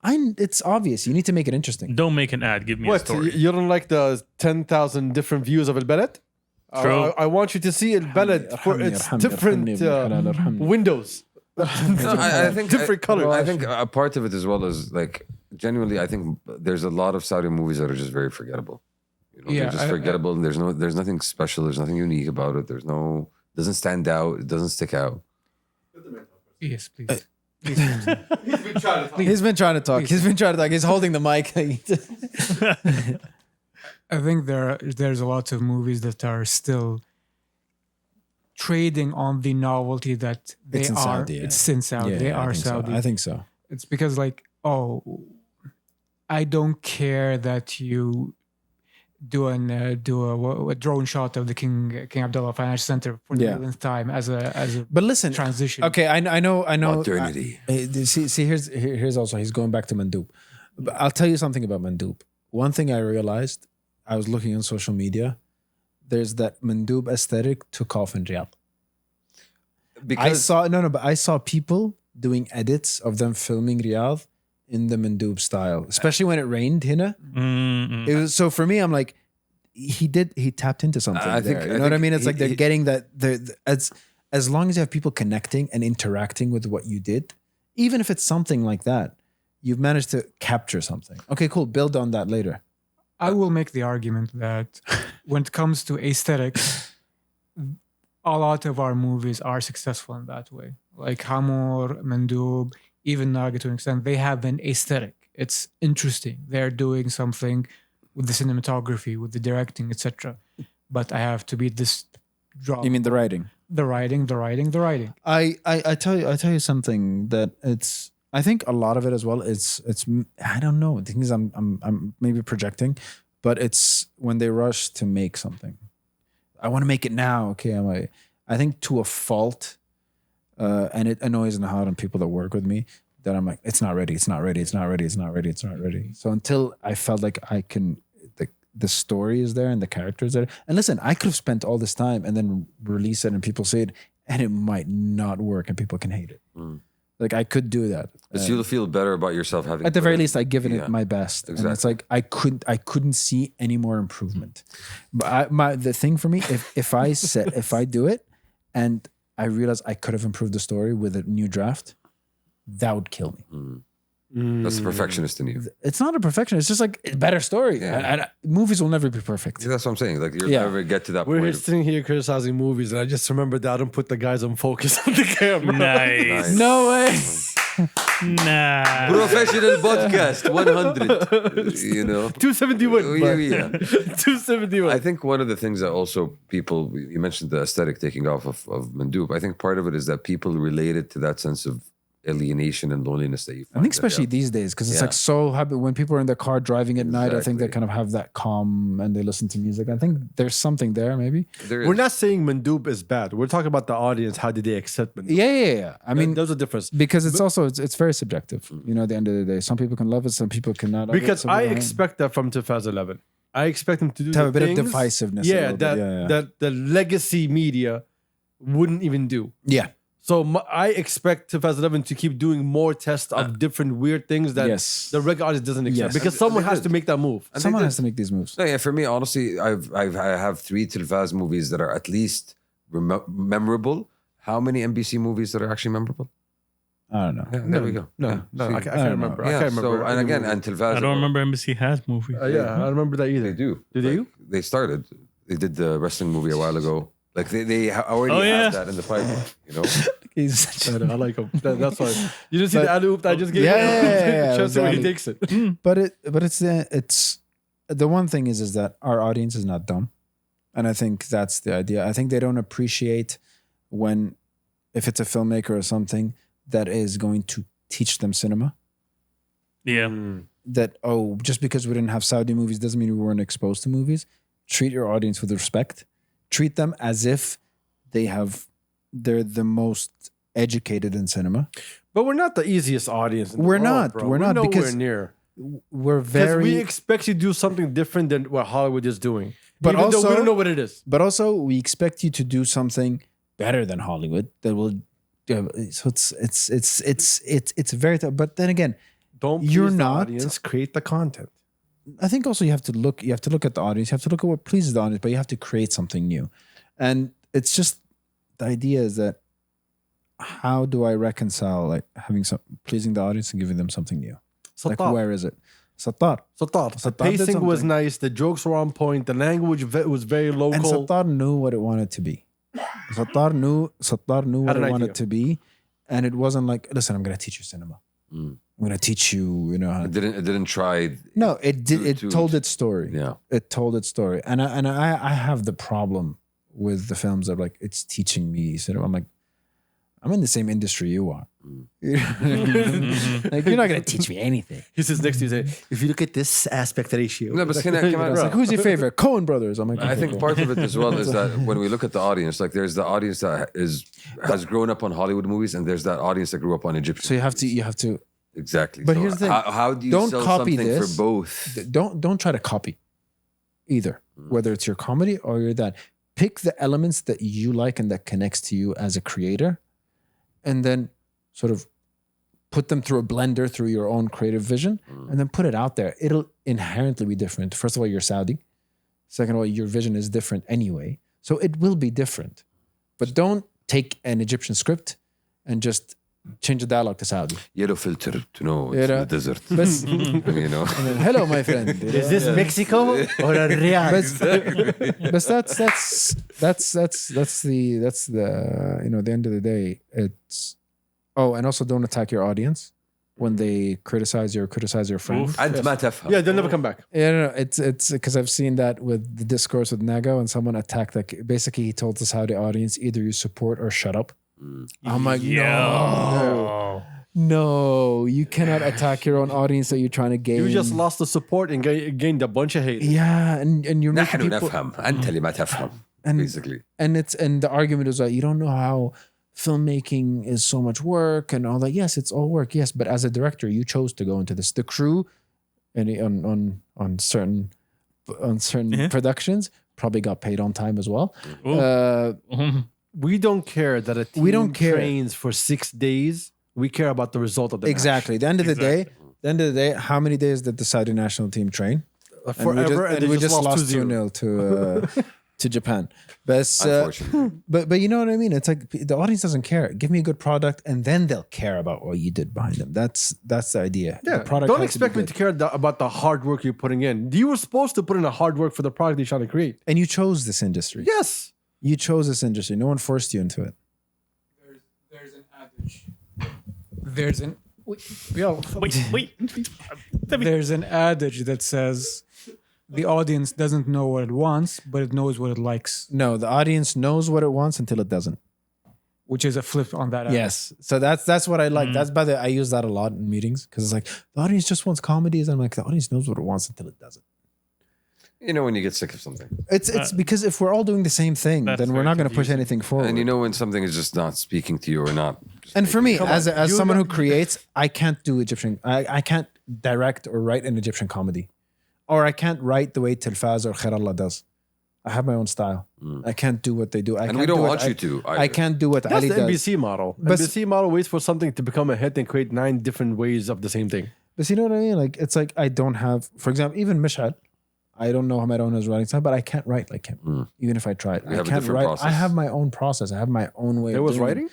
it's obvious. You need to make it interesting. don't make an ad. Give me a What? story. You don't like the 10,000 different views of El Balad? True. I want you to see El Balad for its different windows. No, I think different colors. I think a part of it as well is like genuinely. I think there's a lot of Saudi movies that are just very forgettable. You know, Yeah, they're just forgettable. And there's nothing special. There's nothing unique about it. Doesn't stand out. It doesn't stick out. Yes, please. He's been trying to talk. He's been trying to talk. He's holding the mic. I think there's a lot of movies that are still trading on the novelty that they It's in are. Saudi, yeah. It's in Saudi. They are Saudi. I think so. It's because like, oh, I don't care that you do a drone shot of the King Abdullah Financial Center for the Yeah. millionth time as a But listen, transition. okay, I know. Modernity. See, here's also he's going back to Mandub. But I'll tell you something about Mandub. One thing I realized, I was looking on social media. There's that Mandub aesthetic took off in Riyadh. Because But I saw people doing edits of them filming Riyadh in the Mandub style, especially when it rained. Hina. It was so for me. I'm like, he tapped into something. I think- there. I You know what I think mean? It's like they're he- getting that. As long as you have people connecting and interacting with what you did, even if it's something like that, you've managed to capture something. Okay, cool. Build on that later. I will make the argument that when it comes to aesthetics, a lot of our movies are successful in that way. Like Hamur, Mandub, even Naga to an extent, they have an aesthetic. It's interesting. They're doing something with the cinematography, with the directing, etc. But I have to beat this drum. You mean the writing? the writing. I tell you something that it's. I think a lot of it as well. It's. I don't know. The thing is, I'm maybe projecting, but it's when they rush to make something. I want to make it now. Okay, I think to a fault, and it annoys and hard on people that work with me that I'm like, it's not ready. So until I felt like I can, like, the story is there and the characters there. And listen, I could have spent all this time and then release it and people say it, and it might not work and people can hate it. Like I could do that. But you'll feel better about yourself having. At the very least, I've given it my best. Exactly. And it's like I couldn't see any more improvement. But the thing for me, if I do it and I realize I could have improved the story with a new draft, that would kill me. That's the perfectionist in you. It's not a perfectionist. It's just like a better story. And movies will never be perfect. Yeah, that's what I'm saying. Like you'll never get to that We're point. sitting here criticizing movies, and I just remembered that I don't put the guys on focus on the camera. Nice. No way. Nah. Professional podcast 100. You know, 271. but- yeah. 271. I think one of the things that also people, you mentioned the aesthetic taking off of Mandoop. I think part of it is that people related to that sense of alienation and loneliness that you find. I think especially these days, because it's like so happy when people are in their car driving at night. I think they kind of have that calm and they listen to music. I think there's something there, maybe. We're not saying Mandoop is bad. We're talking about the audience. How did they accept Mandoop? Yeah. I mean, there's a difference. Because it's also it's very subjective. You know, at the end of the day, some people can love it, some people cannot. Because I expect that from 2011. I expect them to do to have a bit things, of divisiveness. Yeah, that the legacy media wouldn't even do. Yeah. So I expect 2011 to keep doing more tests of different weird things that the regular audience doesn't accept. Because someone has to make that move. Someone has to make these moves. No, yeah, for me, honestly, I have 3 Tilfaz movies that are at least memorable. How many NBC movies that are actually memorable? I don't know. Yeah, there we go. No, I can't remember. I Yeah, can't remember. so, and again, and Tilfaz. I don't remember NBC has movies. Yeah, I don't remember that either. They do. Did they? They started. They did the wrestling movie a while ago. Like they already have that in the pipeline, you know. I like him. That's why. You didn't see the alley-oop that I just gave you? Yeah. Shows the way he takes it. But it's the one thing is that our audience is not dumb, and I think that's the idea. I think they don't appreciate when, if it's a filmmaker or something that is going to teach them cinema. Yeah. That just because we didn't have Saudi movies doesn't mean we weren't exposed to movies. Treat your audience with respect. Treat them as if they're the most educated in cinema. But we're not the easiest audience. In the We're world, not. bro. We're not nowhere because near. We're Because very. we expect you to do something different than what Hollywood is doing. But Even though also- we don't know what it is. But also, we expect you to do something better than Hollywood. That will. So it's very tough. But then again, Don't please You're the not- audience. Create the content. I think also you have to look at the audience. You have to look at what pleases the audience, but you have to create something new. And it's just the idea is that how do I reconcile like having some pleasing the audience and giving them something new? Like Sattar. where is it? Sattar. Sattar. The Sattar did pacing was something. nice. The jokes were on point. The language was very And local. Sattar knew what it wanted to be. Sattar knew what an it wanted idea. to be. And it wasn't like, listen, I'm gonna teach you cinema. I'm gonna teach you, how It didn't try. No, it did. It to- told its story. Yeah. It told its story, and I have the problem with the films of like it's teaching me cinema. I'm like, I'm in the same industry you are. Like you're not gonna teach me anything. He sits next to you and says, if you look at this aspect ratio. No, but can I come It's like, who's your favorite? Coen Brothers. I'm like, I okay, think cool. part of it as well is that when we look at the audience, like there's the audience that has grown up on Hollywood movies, and there's that audience that grew up on Egyptian. So you have to. Exactly. But So here's the thing. How do you Don't sell copy something this. for both? Don't try to copy either, whether it's your comedy or your that. Pick the elements that you like and that connects to you as a creator, and then sort of put them through a blender through your own creative vision, and then put it out there. It'll inherently be different. First of all, you're Saudi. Second of all, your vision is different anyway, so it will be different. But don't take an Egyptian script and just change the dialogue to Saudi. Yellow filter to know it's the desert. But, You know. and then, hello, my friend. Is this Mexico or a Riyadh? But that's the the end of the day. It's and also don't attack your audience when they criticize your friend. أنت ما تفهم. Yeah, they'll never come back. Yeah, no, it's because I've seen that with the discourse with Nago, and someone attacked. Like basically, he told the Saudi audience either you support or shut up. I'm like, no, you cannot attack your own audience that you're trying to gain. You just lost the support and gained a bunch of hate. Yeah, and you're making نحن people. نفهم أنت اللي ما تفهم. Basically. And the argument is that you don't know how filmmaking is so much work and all that. Yes, it's all work. Yes, but as a director, you chose to go into this. The crew, and on certain productions probably got paid on time as well. We don't care that a team We don't care. trains for 6 days. We care about the result of the Exactly. At the end of the day, how many days did the Saudi national team train? match. Forever, and we just lost 2-0. 2-0 to Japan. But Unfortunately. but you know what I mean? It's like the audience doesn't care. Give me a good product, and then they'll care about what you did behind them. That's the idea. Yeah, The product don't has to be expect me good. to care about the hard work you're putting in. You were supposed to put in the hard work for the product you're trying to create. And you chose this industry. Yes. You chose this industry. No one forced you into it. There's an adage. There's an Wait. there's an adage that says the audience doesn't know what it wants, but it knows what it likes, No, the audience knows what it wants until it doesn't. which is a flip on that. adage. Yes. So that's what I like. That's I use that a lot in meetings because it's like the audience just wants comedies. I'm like, the audience knows what it wants until it doesn't. You know when you get sick of something. It's because if we're all doing the same thing, That's then we're very not going to push confusing. anything forward. And you know when something is just not speaking to you or not. And for me, as you someone who got- creates, I can't do Egyptian. I can't direct or write an Egyptian comedy, or I can't write the way Tilfaz or Khairallah does. I have my own style. I can't do what they do. And we don't want you to. I can't do what That's Ali the does. NBC model. But- NBC model waits for something to become a hit and create 9 different ways of the same thing. But you know what I mean? Like it's like I don't have, for example, even Mishal. I don't know how my own his writing style, but I can't write like him. Even if I tried, We I have a can't different write. process. I have my own process. I have my own way. There of was doing it. writing?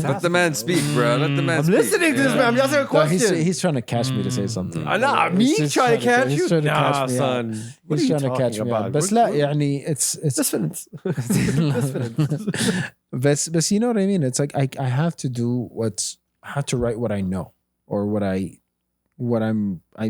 Let the man speak, bro. Let the man I'm speak. listening to this man. I'm asking a No, question. he's trying to catch me to say something. Nah, me He's just trying to catch he's you? trying to Nah, catch me out. son. What are He's you trying to catch talking me about? out. بس We're- لا يعني it's Let's finish. Let's finish. but you know what I mean? It's like I have to do I have to write what I know or what I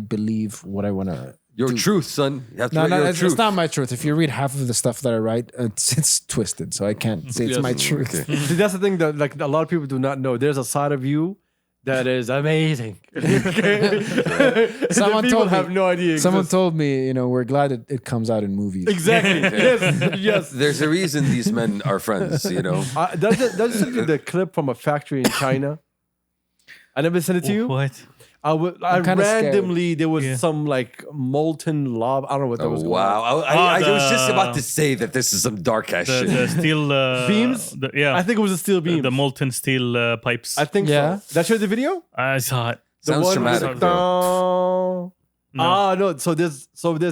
believe what I want to. Your truth, son. You have to No, write no, your it's truth. not my truth. If you read half of the stuff that I write, it's twisted, so I can't say it's my truth. Okay. See, that's the thing that like a lot of people do not know. There's a side of you that is amazing. Someone People told me- have no idea. Someone exists. told me, we're glad it comes out in movies. Exactly. Yes. Yes. There's a reason these men are friends, you know? That's the clip from a factory in China. I never sent it to you. What? I kinda scared. randomly there was some like molten lava. I don't know what that Oh, was. going wow. on. I was the- just about to say that this is some dark ass shit. The steel Beams? yeah, I think it was a steel beam. the molten steel pipes. I think Yeah. so. That showed the video. I saw it. The Sounds one traumatic, with though. No. Ah, no. So there's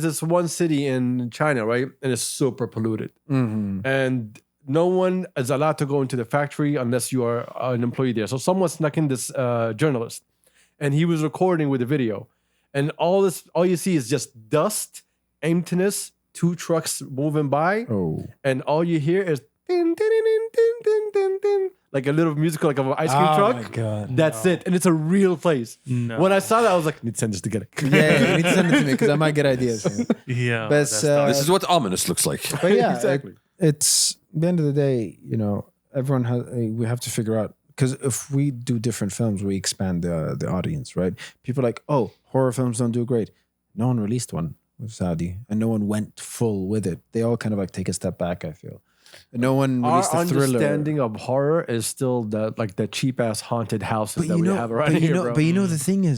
this one city in China, right? And it's super polluted. Mhm. And no one is allowed to go into the factory unless you are an employee there. So someone snuck in this journalist, and he was recording with a video, and all you see is just dust, emptiness, 2 trucks moving by, Oh. and all you hear is din, din, din, din, din, din, din, like a little musical, like of an ice cream Oh truck. my God. That's it, and it's a real place. No. When I saw that, I was like, "Need to send this together." Yeah, you need to send it to me because I might get ideas. Yeah. But, that's uh, This is what ominous looks like. But yeah, Exactly. it's at the end of the day, everyone has. We have to figure out because if we do different films, we expand the audience, right? People are like, oh, horror films don't do great. No one released one with Saudi, and no one went full with it. They all kind of like take a step back. I feel. And no one Our released a thriller. understanding of horror is still the cheap ass haunted houses that we have around but here, you know, bro. but you know the thing is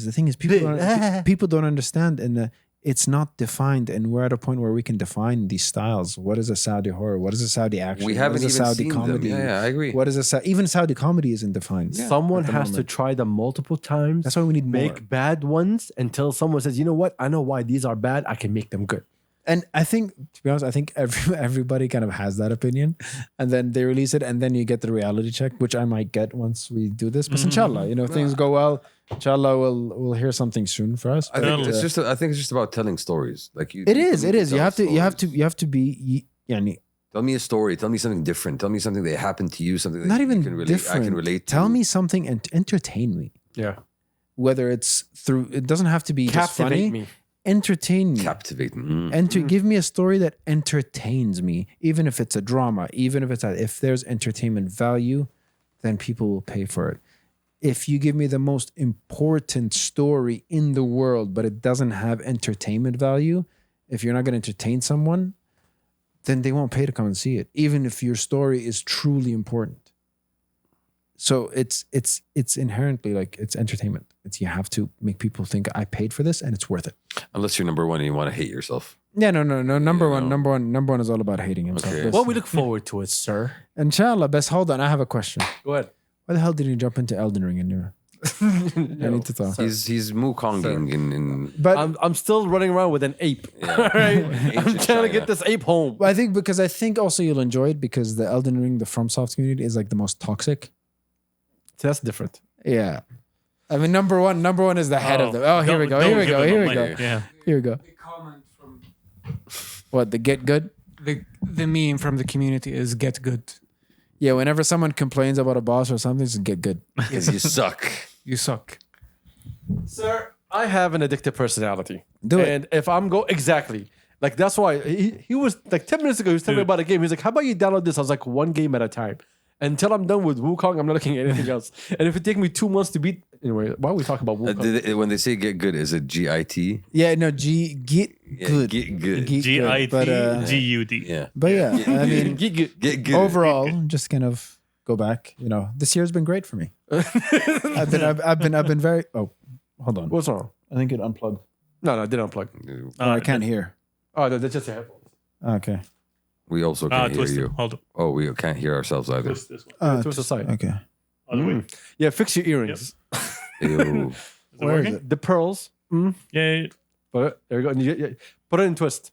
people don't understand, and it's not defined. And we're at a point where we can define these styles. What is a Saudi horror? What is a Saudi action? We What haven't is a even Saudi seen comedy? them. Yeah, I agree. What is even Saudi comedy isn't defined. Someone at the has to moment. try them multiple times. That's why we need more. make bad ones until someone says, "You know what? I know why these are bad. I can make them good." And I think, to be honest, I think everybody kind of has that opinion, and then they release it, and then you get the reality check, which I might get once we do this. But inshallah, if things go well, inshallah, we'll hear something soon for us. I think But, it's just about telling stories. Like you. it is. need You have to. tell You have to be. Yani, Tell me a story. Tell me something different. Tell me something that happened to you. Something that not you even can relate. different. I can relate. Tell to. me something and entertain me. Yeah, Whether it's through, it doesn't have to be just funny. captivate me. Entertain me. Captivate. Give me a story that entertains me, even if it's a drama, even if if there's entertainment value, then people will pay for it. If you give me the most important story in the world, but it doesn't have entertainment value, if you're not going to entertain someone, then they won't pay to come and see it, even if your story is truly important. So it's inherently like it's entertainment. It's you have to make people think I paid for this and it's worth it. Unless you're number one and you want to hate yourself. Yeah, no. Number one is all about hating himself. Okay. Well, we look forward to it, sir. Inshallah, best. Hold on, I have a question. Go ahead. Why the hell did you jump into Elden Ring in your? I need to talk. He's Mukonging in But I'm still running around with an ape. Yeah. All right? I'm Ancient trying to China. get this ape home. I think also you'll enjoy it because the Elden Ring, the FromSoft community is like the most toxic. So that's different. Yeah. I mean, number one is the head of the. Oh, here we go. Here we go. Yeah. Here we go. The comment from What, the get good? the meme from the community is get good. Yeah, whenever someone complains about a boss or something, it's get good. because you suck. You suck. Sir, I have an addictive personality. Do it. And if I'm exactly. Like, that's why he was like 10 minutes ago, he was telling me about a game. He's like, how about you download this? I was like, one game at a time. Until I'm done with Wukong, I'm not looking at anything else. And if it takes me 2 months to beat, anyway, why are we talking about Wukong? When they say get good, is it GIT? Yeah, no, get good. Get good. Get good. GITGUD. Yeah. But yeah, I mean, Get good. overall, just kind of go back. You know, this year's been great for me. I've been very. Oh, hold on. What's wrong? I think it unplugged. No, I didn't unplug. Oh, I can't hear. Oh, no, that's just a headphones. Okay. We also can't hear twist you. it. Hold on. Oh, we can't hear ourselves either. Twist this one. Twist aside. Okay. Other way. Yeah, fix your earrings. Ew. Is it Where is working? it? The pearls. Yeah. But there you go. And yeah, put it in twist.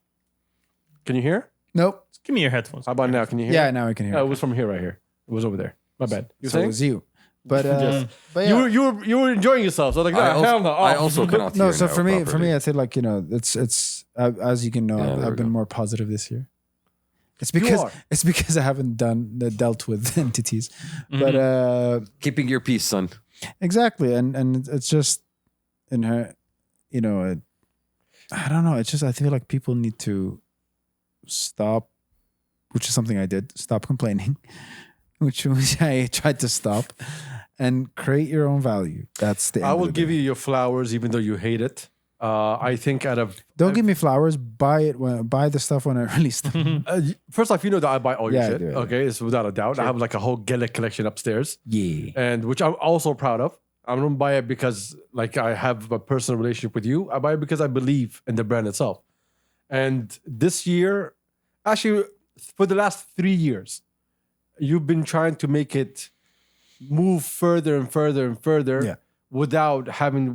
Can you hear? Nope. Give me your headphones. How about now? Can you hear? Yeah, now I can hear. It was from here, right here. It was over there. My bad. You So it saying? was you. But Yes. but yeah. You were enjoying yourself. So I was like, no, hell no. I Oh. also cannot hear No, so now for me, properly. I think like, you know, it's as you can know, Yeah, there I've we been go. more positive this year. It's You because are. I haven't dealt with entities, but Keeping your peace, son. exactly, and it's just in her, you know, I don't know. It's just I feel like people need to stop, which is something I did. Stop complaining, which I tried to stop, and create your own value. That's the. I will give you your flowers, even though you hate it. I think out of Don't give me flowers. Buy the stuff when I release them. first off, you know that I buy all your Yeah, I shit. do, yeah. Okay, it's without a doubt. I have like a whole Galag collection upstairs, Yeah. and which I'm also proud of. I don't buy it because like I have a personal relationship with you. I buy it because I believe in the brand itself. And this year, actually, for the last 3 years, you've been trying to make it move further and further and further Yeah. without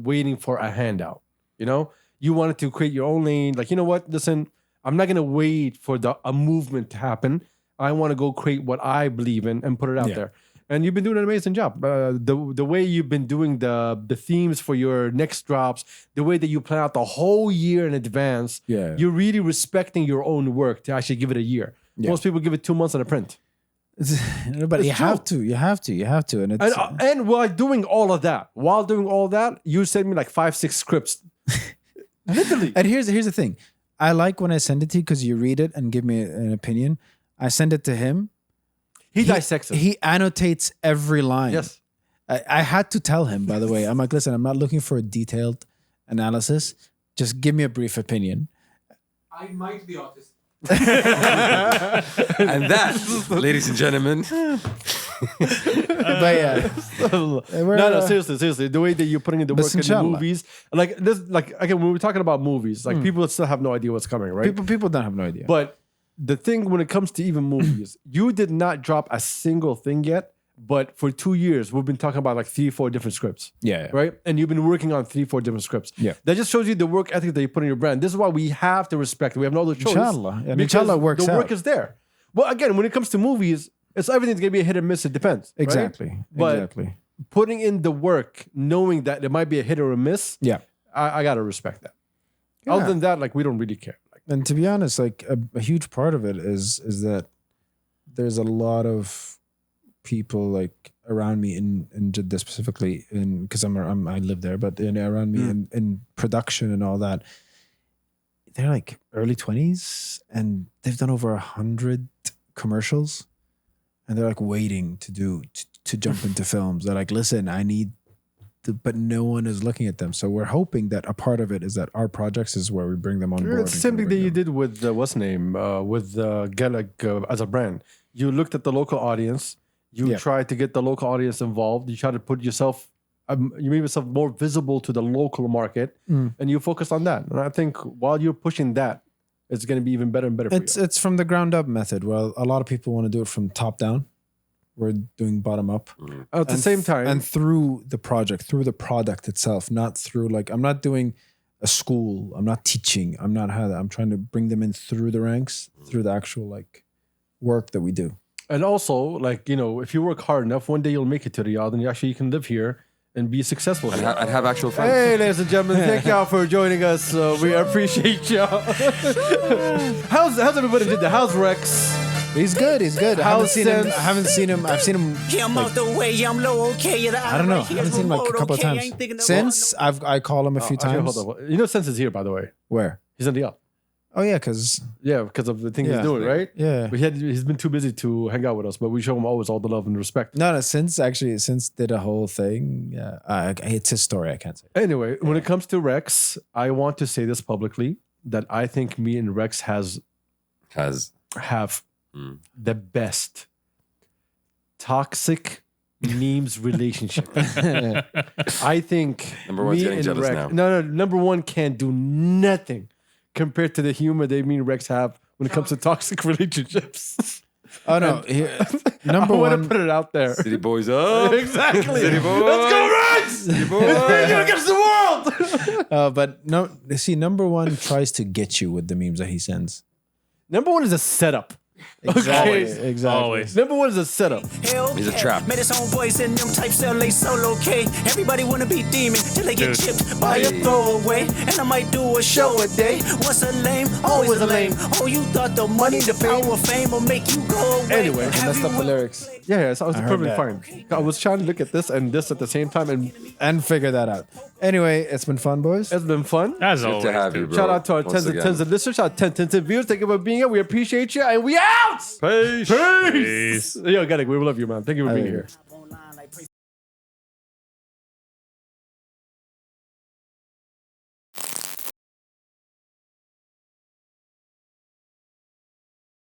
waiting for a handout. You know, you wanted to create your own lane. Like, you know what? Listen, I'm not gonna wait for a movement to happen. I want to go create what I believe in and put it out Yeah. there. And you've been doing an amazing job. The way you've been doing the themes for your next drops, the way that you plan out the whole year in advance. Yeah. You're really respecting your own work to actually give it a year. Yeah. Most people give it 2 months on a print. But It's you have to, and it's And while doing all of that, you send me like 5-6 scripts. Literally. And here's the thing. I like when I send it to you because you read it and give me an opinion. I send it to him. He dissects it. He annotates every line. Yes. I had to tell him, by the way. I'm like, listen, I'm not looking for a detailed analysis. Just give me a brief opinion. I might be autistic. And that, ladies and gentlemen, But yeah. No, seriously. The way that you're putting in the But work in the inshallah. movies, like this, like again, when we're talking about movies, like people still have no idea what's coming, right? People don't have no idea. But the thing when it comes to even movies, you did not drop a single thing yet. But for 2 years, we've been talking about like 3-4 different scripts. Yeah. Right? And you've been working on 3-4 different scripts. Yeah. That just shows you the work ethic that you put in your brand. This is why we have to respect it. We have no other choice. Inshallah. And because inshallah works the work out. is there. Well, again, when it comes to movies, it's everything's gonna be a hit or miss. It depends. right? Exactly. But Exactly. putting in the work, knowing that there might be a hit or a miss, Yeah. I gotta respect that. Yeah. Other than that, like we don't really care. Like, And to be honest, like a huge part of it is that there's a lot of people like around me in Jeddah specifically, because I live there, but around me in production and all that. They're like early 20s and they've done over 100 commercials, and they're like waiting to jump into films. They're like, listen, I need. But no one is looking at them. So we're hoping that a part of it is that our projects is where we bring them on board. it's the same thing that you did with what's name with Galag as a brand. You looked at the local audience, You try to get the local audience involved. You try to put yourself, you make yourself more visible to the local market, and you focus on that. And I think while you're pushing that, it's going to be even better and better for you. It's from the ground up method. Well, a lot of people want to do it from top down. We're doing bottom up. At the same time. And through the project, through the product itself, not through like, I'm not doing a school. I'm not teaching. I'm trying to bring them in through the ranks, through the actual like work that we do. And also, like, you know, if you work hard enough, one day you'll make it to Riyadh and you can live here and be successful. And have actual fun. Hey, ladies and gentlemen, thank y'all for joining us. We appreciate y'all. How's everybody did that? How's Rex? He's good. I haven't seen him. I've seen him. I'm out the way. I'm low. Okay. I don't know. I haven't seen him like a couple of times. Since I call him a few times. Hold on. You know, Sense is here, by the way. Where? He's in Riyadh. Oh yeah, because of the thing he's doing, right? Yeah. He's been too busy to hang out with us, but we show him always all the love and respect. No, since did a whole thing. Yeah, it's his story. I can't say. Anyway, when it comes to Rex, I want to say this publicly that I think me and Rex have the best toxic memes relationship. I think number one's getting jealous Rex, now. No, number one can't do nothing compared to the humor they me and Rex have when it comes to toxic relationships. Oh no! Number one, I want to put it out there. City boys up. Exactly. City boys. Let's go, Rex! City boys. It's bringing against the world. But no, see, number one tries to get you with the memes that he sends. Number one is a setup. Exactly. Always. Number one is a setup. He's a trap. Made his own voice and them types LA solo K. Everybody wanna be demon till they get chipped by a throwaway. And I might do a show a day. Once a lame, always a lame. Oh, you thought the money, the power, fame will make you go away. Anyway, I messed up the lyrics Yeah, so I was perfectly fine. I was trying to look at this and this at the same time and figure that out. Anyway, it's been fun, boys. It's been fun. As Good always. to have you, bro. Shout out to our Once tens and again. tens of listeners. Shout out to 10 of viewers. Thank you for being here. We appreciate you. And we out. Peace. Yo, Galag, we love you, man. Thank you for being here.